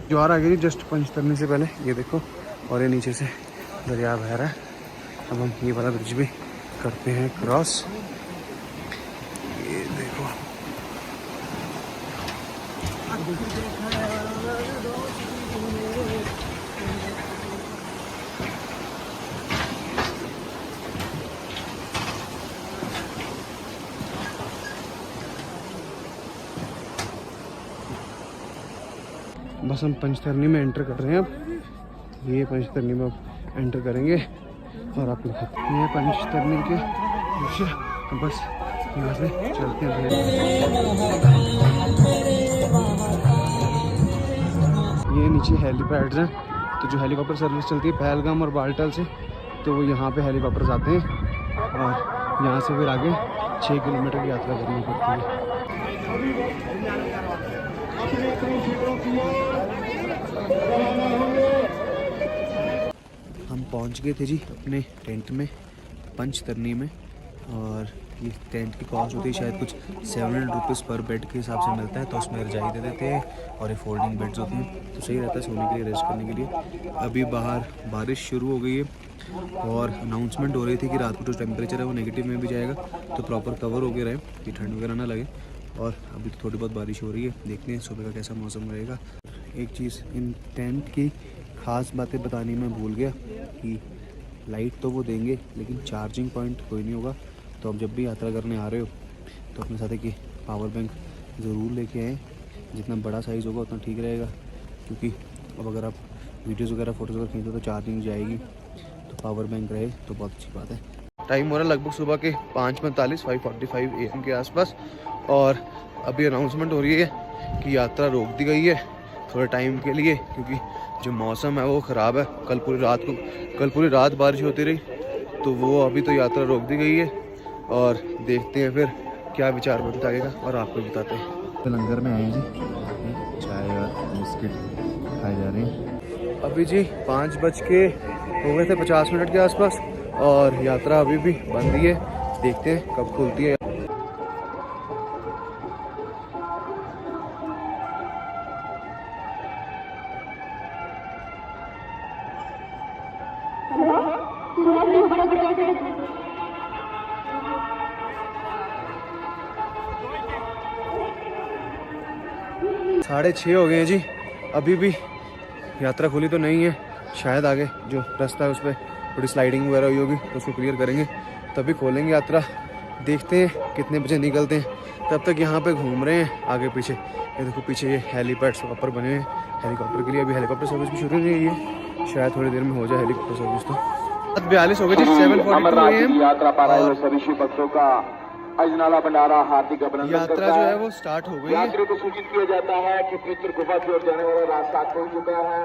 ज्वार आ गई जस्ट पंचतरनी से पहले, ये देखो। और ये नीचे से दरिया बह रहा है। अब हम ये वाला ब्रिज भी करते हैं क्रॉस। ये देखो बस हम पंचतरनी में एंटर कर रहे हैं अब। ये पंचतरनी में अब एंटर करेंगे और आपको दिखाते हैं ये पंचतरनी के दृश्य। बस यहाँ से चलते हैं। ये नीचे हेलीपैड्स हैं, तो जो हेलीकॉप्टर सर्विस चलती है पहलगाम और बालटल से, तो वो यहाँ पे हेलीकॉप्टर्स आते हैं और यहाँ से फिर आगे 6 किलोमीटर की यात्रा करनी पड़ती है। हम पहुंच गए थे जी अपने टेंट में पंचतरनी में। और ये टेंट की कॉस्ट होती है शायद कुछ 700 रुपीज़ पर बेड के हिसाब से मिलता है। तो उसमें रजाई दे देते हैं और ये फोल्डिंग बेड्स होते हैं, तो सही रहता है सोने के लिए, रेस्ट करने के लिए। अभी बाहर बारिश शुरू हो गई है और अनाउंसमेंट हो रही थी कि रात को जो टेम्परेचर है वो नेगेटिव में भी जाएगा, तो प्रॉपर कवर हो गया रहे कि ठंड वगैरह ना लगे। और अभी तो थोड़ी बहुत बारिश हो रही है, देखते हैं सुबह का कैसा मौसम रहेगा। एक चीज़ इन टेंट की ख़ास बातें बतानी मैं भूल गया कि लाइट तो वो देंगे लेकिन चार्जिंग पॉइंट कोई नहीं होगा। तो आप जब भी यात्रा करने आ रहे हो तो अपने साथ एक पावर बैंक ज़रूर लेके आएँ। जितना बड़ा साइज़ होगा उतना ठीक रहेगा, क्योंकि अब अगर आप वीडियोज़ वगैरह फ़ोटोज़ वगैरह खींचो तो चार्जिंग जाएगी। तो पावर बैंक रहे तो बहुत अच्छी बात है। टाइम हो रहा है लगभग सुबह के 5:45 5:45 AM के आसपास। और अभी अनाउंसमेंट हो रही है कि यात्रा रोक दी गई है थोड़े टाइम के लिए, क्योंकि जो मौसम है वो ख़राब है। कल पूरी रात बारिश होती रही, तो वो अभी तो यात्रा रोक दी गई है। और देखते हैं फिर क्या विचार बनता आएगा और आपको बताते हैं। तो लंगर में आए हैं जी, चाय और बिस्किट खाए जा रहे हैं। अभी जी 5 बज के हो गए थे 50 मिनट के आसपास और यात्रा अभी भी बंद ही है। देखते हैं कब खुलती है। साढ़े 6 हो गए हैं जी, अभी भी यात्रा खुली तो नहीं है। शायद आगे जो रास्ता है उस पर थोड़ी स्लाइडिंग वगैरह हुई होगी तो उसको क्लियर करेंगे तभी खोलेंगे यात्रा। देखते हैं कितने बजे निकलते हैं। तब तक यहाँ पे घूम रहे हैं आगे पीछे। ये देखो पीछे ये हेलीपैड्स ऊपर बने हैं हेलीकॉप्टर के लिए। अभी हेलीकॉप्टर सर्विस भी शुरू नहीं हुई है, शायद थोड़ी देर में हो जाए हेलीकॉप्टर सर्विस। तो 42 हो गए जी, 7:42 AM यात्रा पा रहे सभी शिव भक्तों का अजनाला भंडारा हार्दिक अभिनंदन यात्रा जो है वो स्टार्ट हो गई है। यात्रियों को सूचित किया जाता है कि पितृ गुफा की ओर जाने वाला रास्ता खुल चुका है।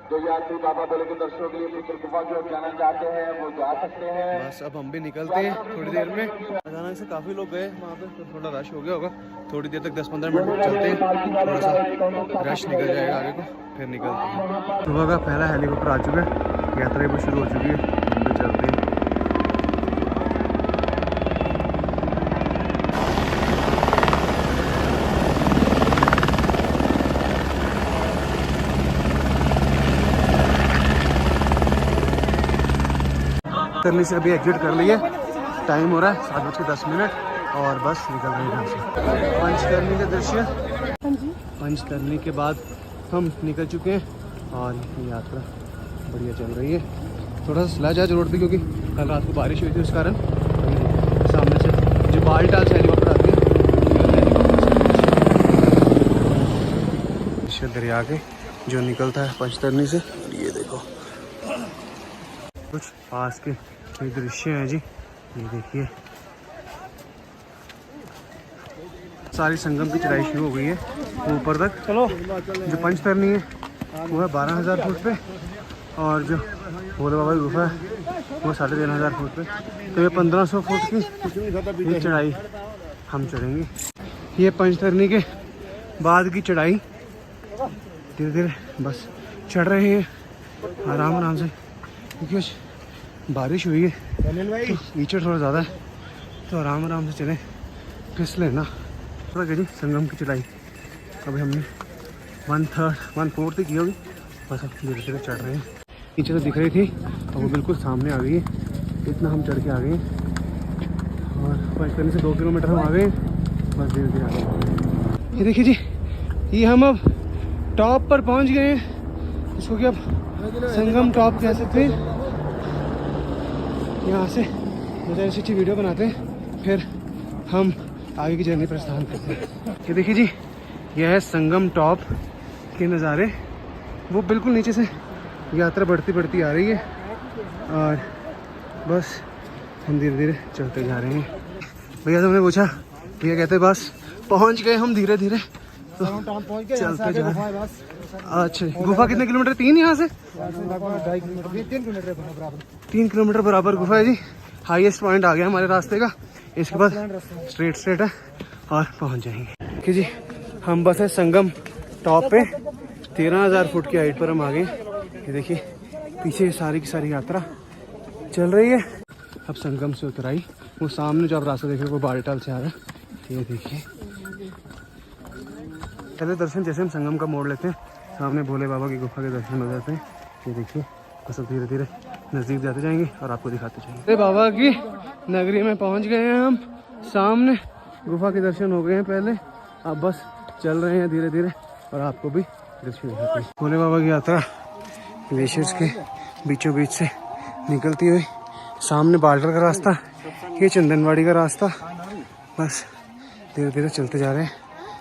जो यात्री बाबा भोले के दर्शनों के लिए पितृ गुफा की ओर जाना चाहते हैं वो जा सकते हैं। बस अब हम भी निकलते हैं थोड़ी देर में। अचानक से काफ़ी लोग गए वहाँ पे, तो थोड़ा रश हो गया होगा। थोड़ी देर तक 10-15 मिनट चलते हैं, थोड़ा सा रश निकल जाएगा आगे को, फिर निकलते हैं। सुबह का पहला हेलीकॉप्टर आ चुका है, यात्रा भी शुरू हो चुकी है, हम भी चलते हैं। करने से अभी एग्जिट कर लिए, टाइम हो रहा है 7:10 और बस निकल रहे हैं यहाँ से। पंचतरनी का दृश्य, पंचतरनी के बाद हम निकल चुके हैं और यात्रा बढ़िया चल रही है। थोड़ा सा स्लैज है रोड पे क्योंकि कल रात को बारिश हुई थी, उस कारण सामने से जो बालटाल से हेलीकॉप्टर आती है दरिया के जो निकलता है पंचतरनी से। ये देखो कुछ पास के ये दृश्य है जी, ये देखिए सारी संगम की चढ़ाई शुरू हो गई है ऊपर तक। चलो जो पंचतरनी है वो है 12,000 फुट पे और जो भोले बाबा की गुफा है वो 13,500 फुट पे। तो ये 1500 फुट की ये चढ़ाई हम चढ़ेंगे। ये पंचतरनी के बाद की चढ़ाई धीरे धीरे बस चढ़ रहे हैं आराम आराम से, क्योंकि बारिश हुई है तो कीचड़ थोड़ा ज़्यादा है, तो आराम आराम से चले, फिसले ना। थोड़ा गई संगम की चढ़ाई अभी हमने 1/4 की होगी, बस अब धीरे धीरे चढ़ रहे हैं। नीचे तो दिख रही थी और वो बिल्कुल सामने आ गई है, इतना हम चढ़ के आ गए हैं और पंचतरनी से 2 किलोमीटर हम आ गए, बस धीरे धीरे आ गए। ये देखिए जी, ये हम अब टॉप पर पहुंच गए हैं, इसको क्या संगम टॉप कह सकते हैं। यहाँ से मुझे ऐसी अच्छी वीडियो बनाते हैं, फिर हम आगे की जर्नी प्रस्थान करते हैं। ये देखिए जी, यह है संगम टॉप के नज़ारे। वो बिल्कुल नीचे से यात्रा बढ़ती बढ़ती आ रही है और बस हम धीरे धीरे चलते जा रहे हैं। भैया तुमने पूछा, भैया कहते बस पहुँच गए हम धीरे धीरे, तो चलते जा रहे हैं। अच्छा, गुफा कितने किलोमीटर? 3 यहाँ से 3 किलोमीटर बराबर गुफा है जी। हाईएस्ट पॉइंट आ गया हमारे रास्ते का, इसके बाद स्ट्रेट है और पहुँच जाएंगे। देखिए जी, हम बस है संगम टॉप पे, 13,000 फुट की हाइट पर हम आ गए। ये देखिए पीछे सारी की सारी यात्रा चल रही है। अब संगम से उतराई, वो सामने जो आप रास्ता देख रहे हो वो बालटाल से आ रहा है। ये देखिए पहले दर्शन जैसे हम संगम का मोड़ लेते हैं, सामने भोले बाबा की गुफा के दर्शन हो जाते हैं। ये देखिए बस अब धीरे धीरे नज़दीक जाते जाएंगे और आपको दिखाते जाएंगे। भोले बाबा की नगरी में पहुंच गए हैं हम, सामने गुफा के दर्शन हो गए हैं पहले, अब बस चल रहे हैं धीरे धीरे और आपको भी दर्शन दिखाते हैं। भोले बाबा की यात्रा ग्लेशियर्स के बीचों बीच से निकलती हुई, सामने बाल्टर का रास्ता, ये चंदनवाड़ी का रास्ता, बस धीरे धीरे चलते जा रहे हैं।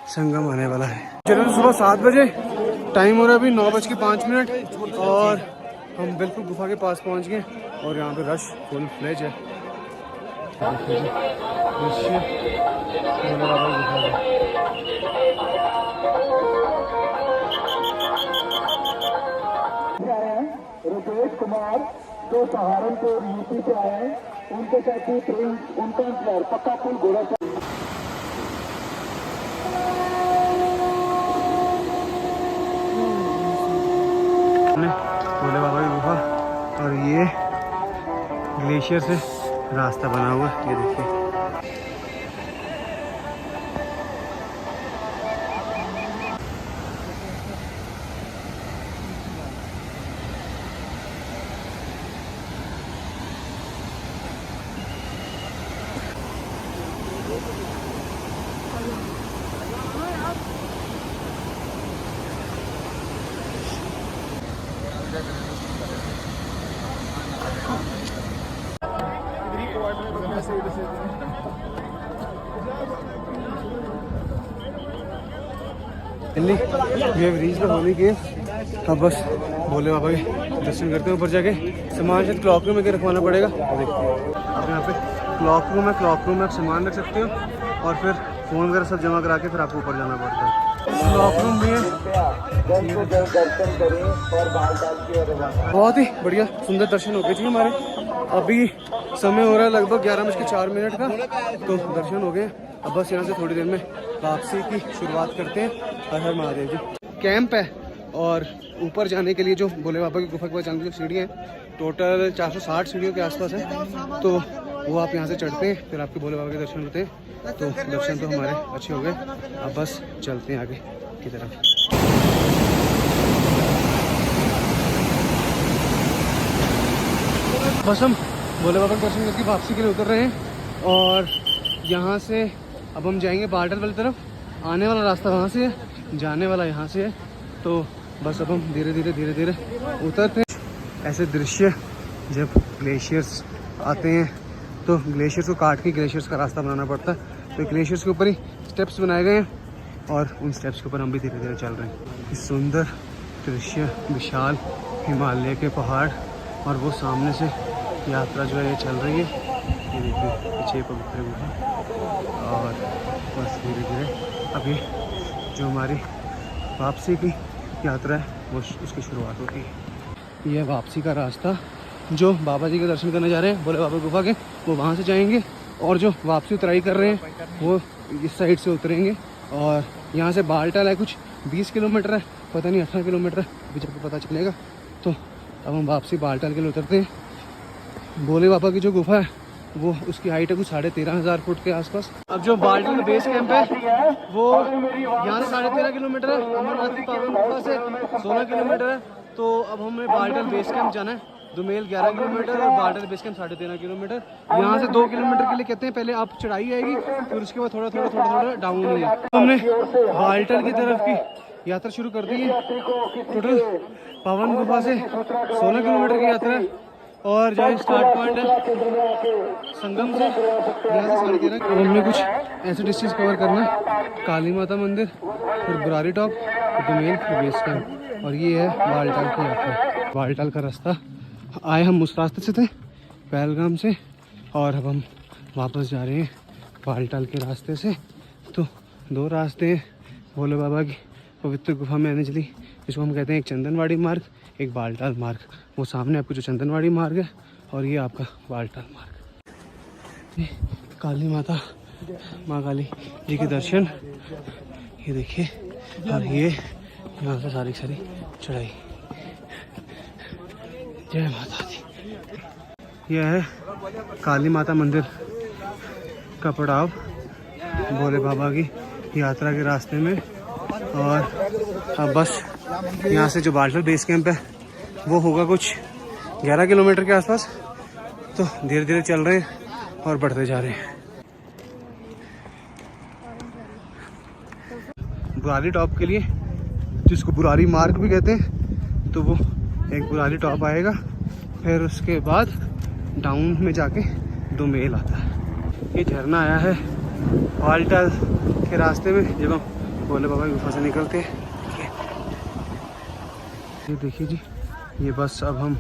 संगम आने वाला है। चलो सुबह 7 बजे, टाइम हो रहा है अभी 9:05 और हम बिल्कुल गुफा के पास पहुंच गए और यहाँ पे रश फुल फ्लेज है। रुपेश कुमार जो सहारनपुर यूपी से आए हैं, उनके साथी प्रिंस, उनका इंतजार पक्का पुल घोड़ा भोले बाबा की गुफा और ये ग्लेशियर से रास्ता बना हुआ है। ये देखिए रीच द होली केव। अब बस भोले बाबा के दर्शन करते हैं ऊपर जाके। सामान शायद क्लॉक रूम में के रखवाना पड़ेगा। अब यहाँ पे क्लॉक रूम में आप सामान रख सकते हो और फिर फ़ोन वगैरह सब जमा करा के फिर आपको ऊपर जाना पड़ता है। क्लॉक रूम भी है, बहुत ही बढ़िया सुंदर दर्शन हो गए जी हमारे। अभी समय हो रहा है लगभग 11:04 का, तो दर्शन हो गए। अब बस यहाँ से थोड़ी देर में वापसी की शुरुआत करते हैं। हर हर महादेव जी। कैंप है और ऊपर जाने के लिए जो भोले बाबा की गुफा के पास जाने की सीढ़ियाँ हैं, टोटल 460 सीढ़ियों के आसपास है। तो वो आप यहाँ से चढ़ते हैं, फिर आपके भोले बाबा के दर्शन होते हैं। तो दर्शन तो हमारे अच्छे हो गए। अब बस चलते हैं आगे की तरफ। बस हम भोले बाबा के दर्शन करके वापसी के लिए उतर रहे हैं और यहाँ से अब हम जाएंगे बालटाल वाली तरफ। आने वाला रास्ता वहाँ से है, जाने वाला यहाँ से है। तो बस अब हम धीरे धीरे उतरते हैं। ऐसे दृश्य जब ग्लेशियर्स आते हैं तो ग्लेशियर्स को काट के ग्लेशियर्स का रास्ता बनाना पड़ता है। तो ग्लेशियर्स के ऊपर ही स्टेप्स बनाए गए हैं और उन स्टेप्स के ऊपर हम भी धीरे धीरे चल रहे हैं। इस सुंदर दृश्य, विशाल हिमालय के पहाड़ और वो सामने से यात्रा जो है ये चल रही है। ये देखिए पीछे पवित्र गुफा और बस धीरे धीरे अभी जो हमारी वापसी की यात्रा है वो उसकी शुरुआत होती है। यह वापसी का रास्ता, जो बाबा जी के दर्शन करने जा रहे हैं भोले बाबा गुफा के, वो वहाँ से जाएंगे और जो वापसी उतराई कर रहे हैं वो इस साइड से उतरेंगे। और यहाँ से बालटाल है, कुछ 20 किलोमीटर है, पता नहीं 18 किलोमीटर है, अभी जब पता चलेगा। तो अब हम वापसी बालटाल के लिए उतरते हैं। भोले बाबा की जो गुफा है वो उसकी हाइट है कुछ 13,500 फुट के आसपास। अब जो बालटाल बेस कैंप है वो यहाँ से 13.5 किलोमीटर है, अमरनाथ की पावन गुफा से 16 किलोमीटर है। तो अब हमें बालटाल बेस कैंप जाना है। दुमेल 11 किलोमीटर और बालटाल बेस कैंप 13.5 किलोमीटर। यहाँ से 2 किलोमीटर के लिए कहते हैं पहले आप चढ़ाई आएगी, फिर उसके बाद थोड़ा डाउन ही है। हमने बालटाल की तरफ की यात्रा शुरू कर दी है। टोटल पावन गुफा से 16 किलोमीटर की यात्रा है और जहाँ स्टार्ट पॉइंट है संगम से, यहाँ से 13.5। अब हमने कुछ ऐसे डिस्ट्रिक्ट कवर करना है, काली माता मंदिर, फिर बुरारी टॉप, दुमेल, फिर बेस कैंप, और ये है बालटाल की यात्रा। बालटाल का रास्ता आए हम उस रास्ते से थे पहलगाम से, और अब हम वापस जा रहे हैं बालटाल के रास्ते से। तो 2 रास्ते हैं भोले बाबा की पवित्र गुफा में आने के लिए, जिसको हम कहते हैं एक चंदनवाड़ी मार्ग, एक बालटाल मार्ग। वो सामने आपको जो चंदनवाड़ी मार्ग है और ये आपका बालटाल मार्ग। ये काली माता, माँ काली जी के दर्शन, ये देखिए, और ये यहाँ से सारी चढ़ाई। जय माता दी। यह है काली माता मंदिर का पड़ाव भोले बाबा की यात्रा के रास्ते में। और अब बस यहाँ से जो बालटाल बेस कैंप है वो होगा कुछ 11 किलोमीटर के आसपास। तो धीरे धीरे चल रहे हैं और बढ़ते जा रहे हैं। बुरारी टॉप के लिए, जिसको बुरारी मार्ग भी कहते हैं, तो वो एक बुरारी टॉप आएगा, फिर उसके बाद डाउन में जाके दुमेल आता है। ये झरना आया है बालटाल के रास्ते में जब हम भोले बाबा की गुफा से निकलते हैं। ये देखिए जी, ये बस अब हम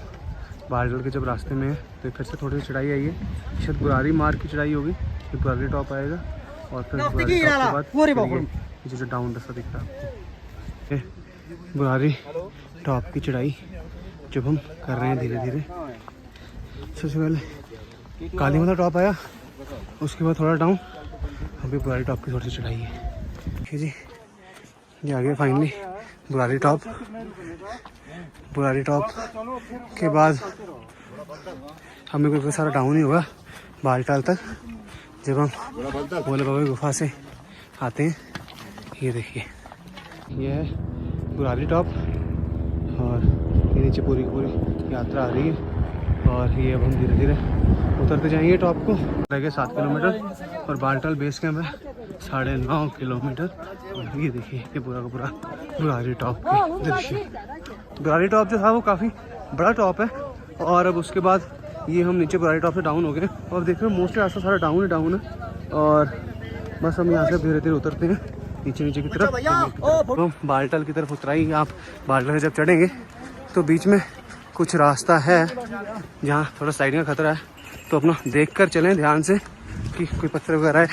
बालटाल के जब रास्ते में है तो फिर से थोड़ी सी चढ़ाई आई है, शायद बुरारी मार्ग की चढ़ाई होगी। ये बुरारी टॉप आएगा और फिर बुरारी टॉप के बाद जो डाउन रास्ता दिख रहा है आपको, बुरारी टॉप की चढ़ाई जब हम कर रहे हैं धीरे धीरे। सबसे पहले काली माता टॉप आया, उसके बाद थोड़ा डाउन, अभी बुरारी टॉप की थोड़ी सी चढ़ाई है। ठीक जी, ये आ गया finally Burari top. Burari top के बाद हमें कोई सारा डाउन ही होगा बालटाल तक, जब हम भोले बाबा की गुफा से आते हैं। ये देखिए, ये है बुरारी टॉप और ये नीचे पूरी यात्रा आ रही है। और ये अब हम धीरे धीरे उतरते जाएंगे टॉप को। रह गए 7 किलोमीटर और बालटाल बेस कैंप है 9.5 किलोमीटर। और ये देखिए कि पूरा का पूरा बुरारी टॉप की दृश्य। बुरारी टॉप जो था वो काफ़ी बड़ा टॉप है और अब उसके बाद ये हम नीचे बुरारी टॉप से डाउन हो गए और देख रहे हो मोस्टली रास्ता सारा डाउन ही डाउन है। और बस हम यहाँ से धीरे धीरे उतरते हैं नीचे नीचे की तरफ। तो हम बालटाल की तरफ उतराई। आप बालटाल जब चढ़ेंगे तो बीच में कुछ रास्ता है जहाँ थोड़ा स्लाइडिंग का खतरा है, तो अपना देख कर चलें ध्यान से कि कोई पत्थर वगैरह है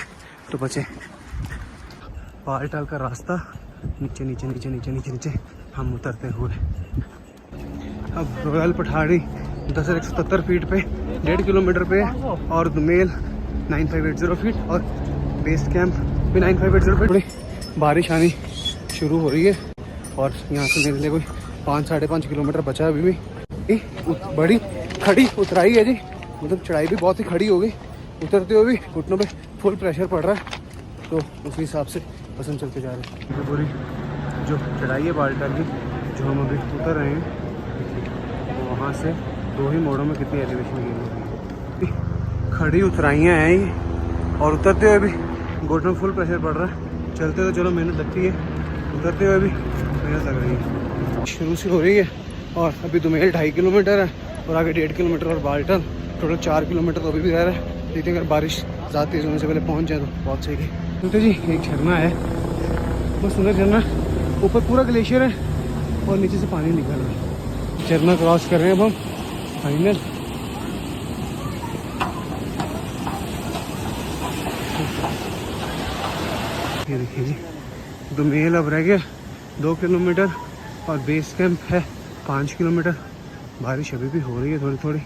तो बचें। बालटाल का रास्ता नीचे नीचे नीचे नीचे नीचे नीचे हम उतरते हुए अब रॉयल पठारी 10,170 फीट पे 1.5 किलोमीटर पे और दुमेल 9580 फीट और बेस कैंप भी 9580 फीट। थोड़ी बारिश आनी शुरू हो रही है और यहाँ से मेरे लिए कोई 5-5.5 किलोमीटर बचा है अभी भी। बड़ी खड़ी उतराई है जी, मतलब चढ़ाई भी बहुत ही खड़ी हो गई। उतरते हुए भी घुटनों पे फुल प्रेशर पड़ रहा है, तो उसी हिसाब से बस हम चलते जा रहे हैं। तो पूरी जो चढ़ाई है बालटाल की जो हम अभी उतर रहे हैं, तो वहाँ से 2 ही मोड़ों में कितनी एलिवेशन की है। खड़ी उतराइयाँ हैं ये और उतरते हुए भी घुटनों में फुल प्रेशर पड़ रहा है। चलते तो चलो मेहनत लगती है, उतरते हुए भी मेहनत लग रही है। शुरू से हो रही है और अभी दुमेल 2.5 किलोमीटर है और आगे 1.5 किलोमीटर और बालटाल टोटल 4 किलोमीटर तो अभी भी रह रहा है। लेकिन अगर बारिश ज़्यादा तेज़ होने से पहले पहुंच जाए तो बहुत सही है। तो जी एक झरना है, बहुत सुंदर झरना, ऊपर पूरा ग्लेशियर है और नीचे से पानी निकल रहा है। झरना क्रॉस कर रहे हैं अब हम फाइनल। ये देखिए जी दुमेल अब रह गया 2 किलोमीटर और बेस कैंप है 5 किलोमीटर। बारिश अभी भी हो रही है थोड़ी थोड़ी,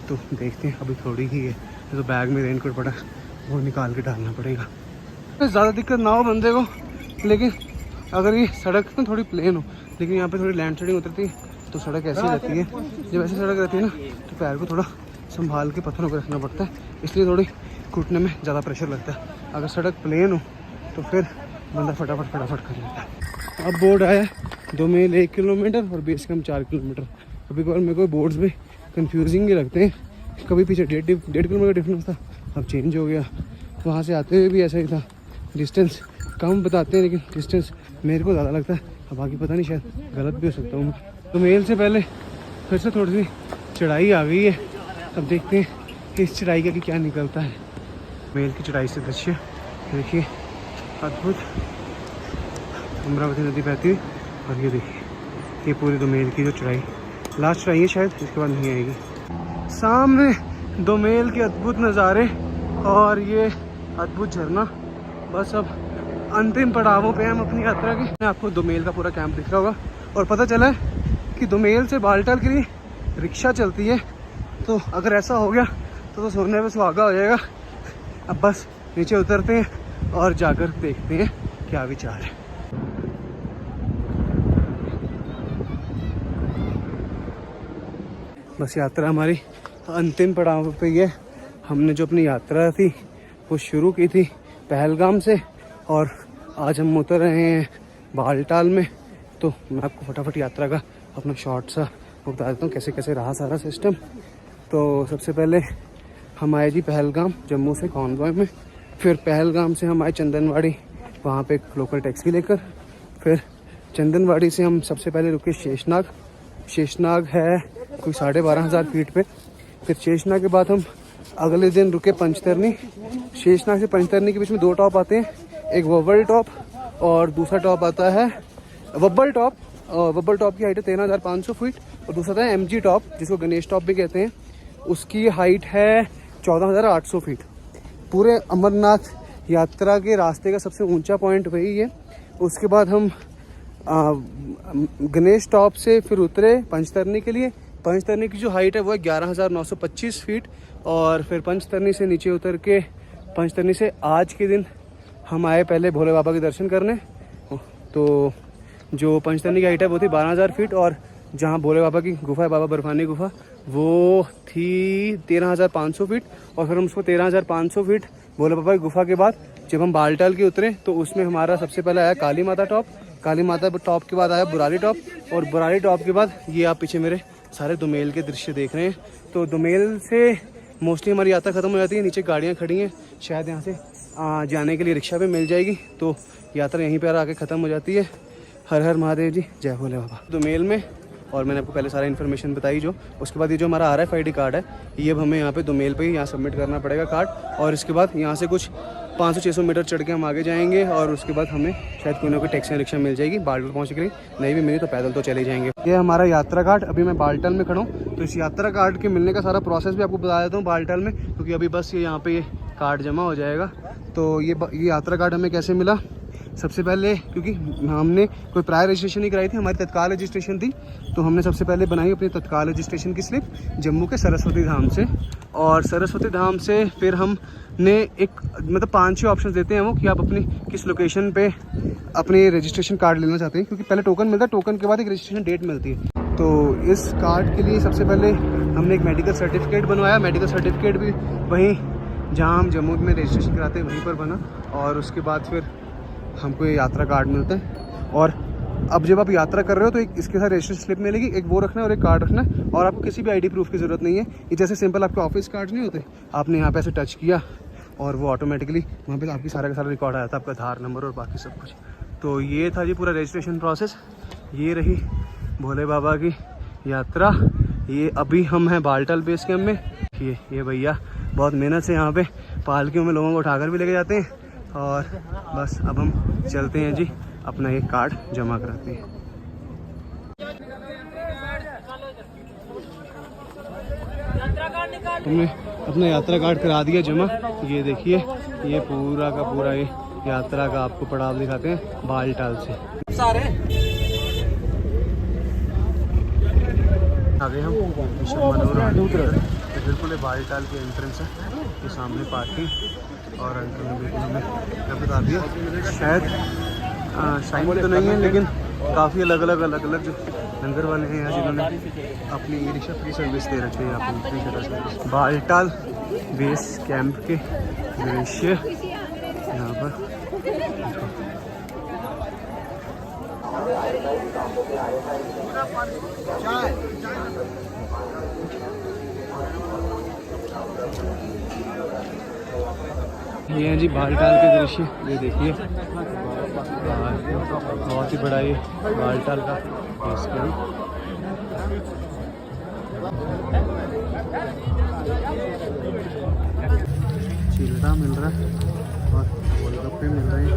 तो देखते हैं। अभी थोड़ी ही है तो बैग में रेनकोट पड़ा वो निकाल के डालना पड़ेगा। ज़्यादा दिक्कत ना हो बंदे को, लेकिन अगर ये सड़क ना थोड़ी प्लेन हो, लेकिन यहाँ पे थोड़ी लैंड स्लाइडिंग उतरती है तो सड़क ऐसी रहती है। जब ऐसी सड़क रहती है ना तो पैर को थोड़ा संभाल के पत्थरों को रखना पड़ता है, इसलिए थोड़ी घुटने में ज़्यादा प्रेशर लगता है। अगर सड़क प्लेन हो तो फिर बंदा फटाफट कर लेता है। अब बोर्ड आया दुमेल 1 किलोमीटर और बेस कैंप 4 किलोमीटर। कभी कभार मेरे को बोर्ड्स भी कंफ्यूजिंग भी लगते हैं, कभी पीछे 1.5 किलोमीटर डिफरेंस था, अब चेंज हो गया। वहाँ से आते हुए भी ऐसा ही था, डिस्टेंस कम बताते हैं लेकिन डिस्टेंस मेरे को ज़्यादा लगता है। अब बाकी पता नहीं, शायद गलत भी हो सकता हूँ। तो मेल से पहले फिर से थोड़ी सी चढ़ाई आ गई है, अब देखते हैं कि इस चढ़ाई का क्या निकलता है। मेल की चढ़ाई से दृश्य देखिए, अद्भुत अमरावती नदी बहती हुई। और ये देखिए ये पूरी दुमेल की जो चढ़ाई लास्ट चढ़ाई है शायद, इसके बाद नहीं आएगी। सामने दुमेल के अद्भुत नज़ारे और ये अद्भुत झरना। बस अब अंतिम पड़ावों पे हम अपनी यात्रा के। आपको दुमेल का पूरा कैंप दिख रहा होगा और पता चला है कि दुमेल से बालटाल के लिए रिक्शा चलती है। तो अगर ऐसा हो गया तो सोने पे सुहागा हो जाएगा। अब बस नीचे उतरते हैं और जाकर देखते हैं क्या विचार है। बस यात्रा हमारी अंतिम पड़ाव पे ये। हमने जो अपनी यात्रा थी वो शुरू की थी पहलगाम से और आज हम उतर रहे हैं बालटाल में। तो मैं आपको फटाफट यात्रा का अपना शॉर्ट सा बता देता हूँ कैसे कैसे रहा सारा सिस्टम। तो सबसे पहले हम आए जी पहलगाम, जम्मू से कॉन्वॉय में। फिर पहलगाम से हम आए चंदनवाड़ी, वहाँ पे एक लोकल टैक्सी लेकर। फिर चंदनवाड़ी से हम सबसे पहले रुके शेषनाग। शेषनाग है कोई 12,500 फीट पे। फिर शेषनाग के बाद हम अगले दिन रुके पंचतरनी। शेषनाग से पंचतरनी के बीच में 2 टॉप आते हैं, एक वब्बल टॉप और दूसरा टॉप आता है वब्बल टॉप। वब्बल टॉप की हाइट है 13,500 फीट और दूसरा था MG टॉप, जिसको गणेश टॉप भी कहते हैं। उसकी हाइट है 14,800 फीट। पूरे अमरनाथ यात्रा के रास्ते का सबसे ऊंचा पॉइंट वही है। उसके बाद हम गणेश टॉप से फिर उतरे पंचतरनी के लिए। पंचतरनी की जो हाइट है वो है 11,925 फीट। और फिर पंचतरनी से नीचे उतर के पंचतरनी से आज के दिन हम आए पहले भोले बाबा के दर्शन करने। तो जो पंचतरनी की हाइट है वो थी 12,000 फीट और जहाँ भोले बाबा की गुफा है, बाबा बर्फानी गुफा, वो थी 13,500 फीट। और फिर हम उसको 13,500 फीट भोले बाबा की गुफा के बाद जब हम बालटाल के उतरे तो उसमें हमारा सबसे पहले आया काली माता टॉप। काली माता टॉप के बाद आया बुरारी टॉप और बुरारी टॉप के बाद ये आप पीछे मेरे सारे दुमेल के दृश्य देख रहे हैं। तो दुमेल से मोस्टली हमारी यात्रा ख़त्म हो जाती है। नीचे गाड़ियाँ खड़ी हैं, शायद यहाँ से जाने के लिए रिक्शा भी मिल जाएगी। तो यात्रा यहीं पर आके ख़त्म हो जाती है। हर हर महादेव जी, जय भोले बाबा। दुमेल में और मैंने आपको पहले सारा इन्फॉर्मेशन बताई जो। उसके बाद ये जो हमारा RFID कार्ड है ये अब हमें यहाँ पे 2 मेल पे ही यहाँ सबमिट करना पड़ेगा कार्ड, और इसके बाद यहाँ से कुछ 500-600 मीटर चढ़ के हम आगे जाएंगे और उसके बाद हमें शायद कोई ना कोई टैक्सी रिक्शा मिल जाएगी बाल्टल पहुँच के लिए, नहीं भी मिली तो पैदल तो चले जाएंगे। ये हमारा यात्रा कार्ड, अभी मैं बाल्टल में खड़ा हूँ तो इस यात्रा कार्ड के मिलने का सारा प्रोसेस भी आपको बता देता हूँ बाल्टल में, क्योंकि अभी बस ये यहाँ पे ये कार्ड जमा हो जाएगा। तो ये यात्रा कार्ड हमें कैसे मिला, सबसे पहले क्योंकि हमने कोई प्रायर रजिस्ट्रेशन नहीं कराई थी, हमारी तत्काल रजिस्ट्रेशन थी, तो हमने सबसे पहले बनाई अपनी तत्काल रजिस्ट्रेशन की स्लिप जम्मू के सरस्वती धाम से, और सरस्वती धाम से फिर हमने एक मतलब 5-6 ऑप्शन देते हैं वो कि आप अपनी किस लोकेशन पे अपनी रजिस्ट्रेशन कार्ड लेना चाहते हैं, क्योंकि पहले टोकन मिलता है, टोकन के बाद एक रजिस्ट्रेशन डेट मिलती है। तो इस कार्ड के लिए सबसे पहले हमने एक मेडिकल सर्टिफिकेट बनवाया, मेडिकल सर्टिफिकेट भी वहीं जहाँ हम जम्मू में रजिस्ट्रेशन कराते हैं वहीं पर बना, और उसके बाद फिर हमको ये यात्रा कार्ड मिलता है। और अब जब आप यात्रा कर रहे हो तो एक इसके साथ रजिस्ट्रेशन स्लिप मिलेगी, एक वो रखना है और एक कार्ड रखना है, और आपको किसी भी ID प्रूफ की ज़रूरत नहीं है। ये जैसे सिंपल आपके ऑफिस कार्ड नहीं होते, आपने यहाँ पे ऐसे टच किया और वो ऑटोमेटिकली वहाँ पे आपकी सारा का सारा रिकॉर्ड आया था, आपका आधार नंबर और बाकी सब कुछ। तो ये था जी पूरा रजिस्ट्रेशन प्रोसेस। ये रही भोले बाबा की यात्रा। ये अभी हम हैं बाल्टल बेस कैंप में। ये भैया बहुत मेहनत से यहाँ पे पालकियों में लोगों को उठाकर भी लेके जाते हैं, और बस अब हम चलते हैं जी अपना एक कार्ड जमा कराते हैं। हमने अपना यात्रा कार्ड करा दिया जमा। ये देखिए ये पूरा का पूरा ये यात्रा का आपको पड़ाव दिखाते हैं बालटाल से। सारे आगे हम मनोरम बिल्कुल बालटाल के एंट्रेंस है, ये सामने पार्किंग, और अंकल ने हमें क्या बता दिया, शायद साइन तो नहीं है लेकिन काफ़ी अलग अलग जो लंगर वाले हैं यहाँ जिन्होंने अपनी ई रिक्शा फ्री सर्विस दे रखी है यहाँ पर free service. Baltal base camp के दृश्य यहाँ पर। ये हैं जी बालटाल के दृश्य, ये देखिए बहुत ही बड़ा ये बालटाल का बेस कैंप। चिल्ला मिल रहा है और गोलगप्पे मिल रहे हैं।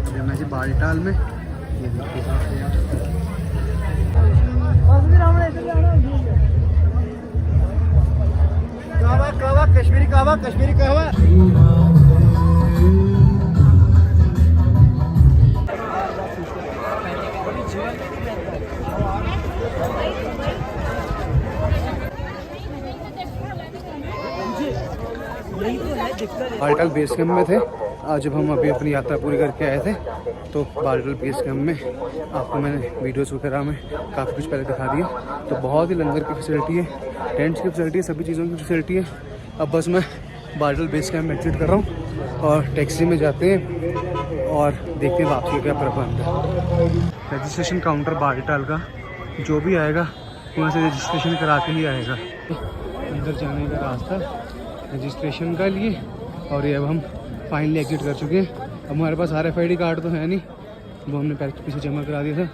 अभी मैं जी बालटाल में, ये देखिए कहवा कश्मीरी कहवा बालटाल बेस कैंप में थे। आज जब हम अभी अपनी यात्रा पूरी करके आए थे तो बालटाल बेस कैंप में आपको मैंने वीडियोस वगैरह में काफ़ी कुछ पहले दिखा दिया। तो बहुत ही लंगर की फैसिलिटी है, टेंट्स की फैसिलिटी है, सभी चीज़ों की फैसिलिटी है। अब बस मैं बालटाल बेस कैंप में एग्जिट कर रहा हूँ और टैक्सी में जाते हैं और देखते हैं वापसी का क्या प्रबंध है। रजिस्ट्रेशन काउंटर बालटाल का जो भी आएगा वहाँ से रजिस्ट्रेशन करा के ही आएगा। अंदर जाने का रास्ता रजिस्ट्रेशन का लिए, और ये अब हम फाइनली एग्जिट कर चुके हैं। अब हमारे पास RFID कार्ड तो है नहीं, वो हमने पीछे जमा करा दिया था,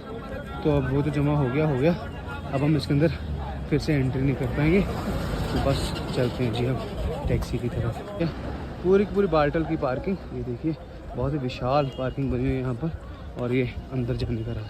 तो अब वो तो जमा हो गया। अब हम इसके अंदर फिर से एंट्री नहीं कर पाएंगे, तो बस चलते हैं जी अब टैक्सी की तरफ। पूरी की पूरी बालटाल की पार्किंग, ये देखिए बहुत ही विशाल पार्किंग बनी हुई है यहाँ पर, और ये अंदर जाने का रास्ता।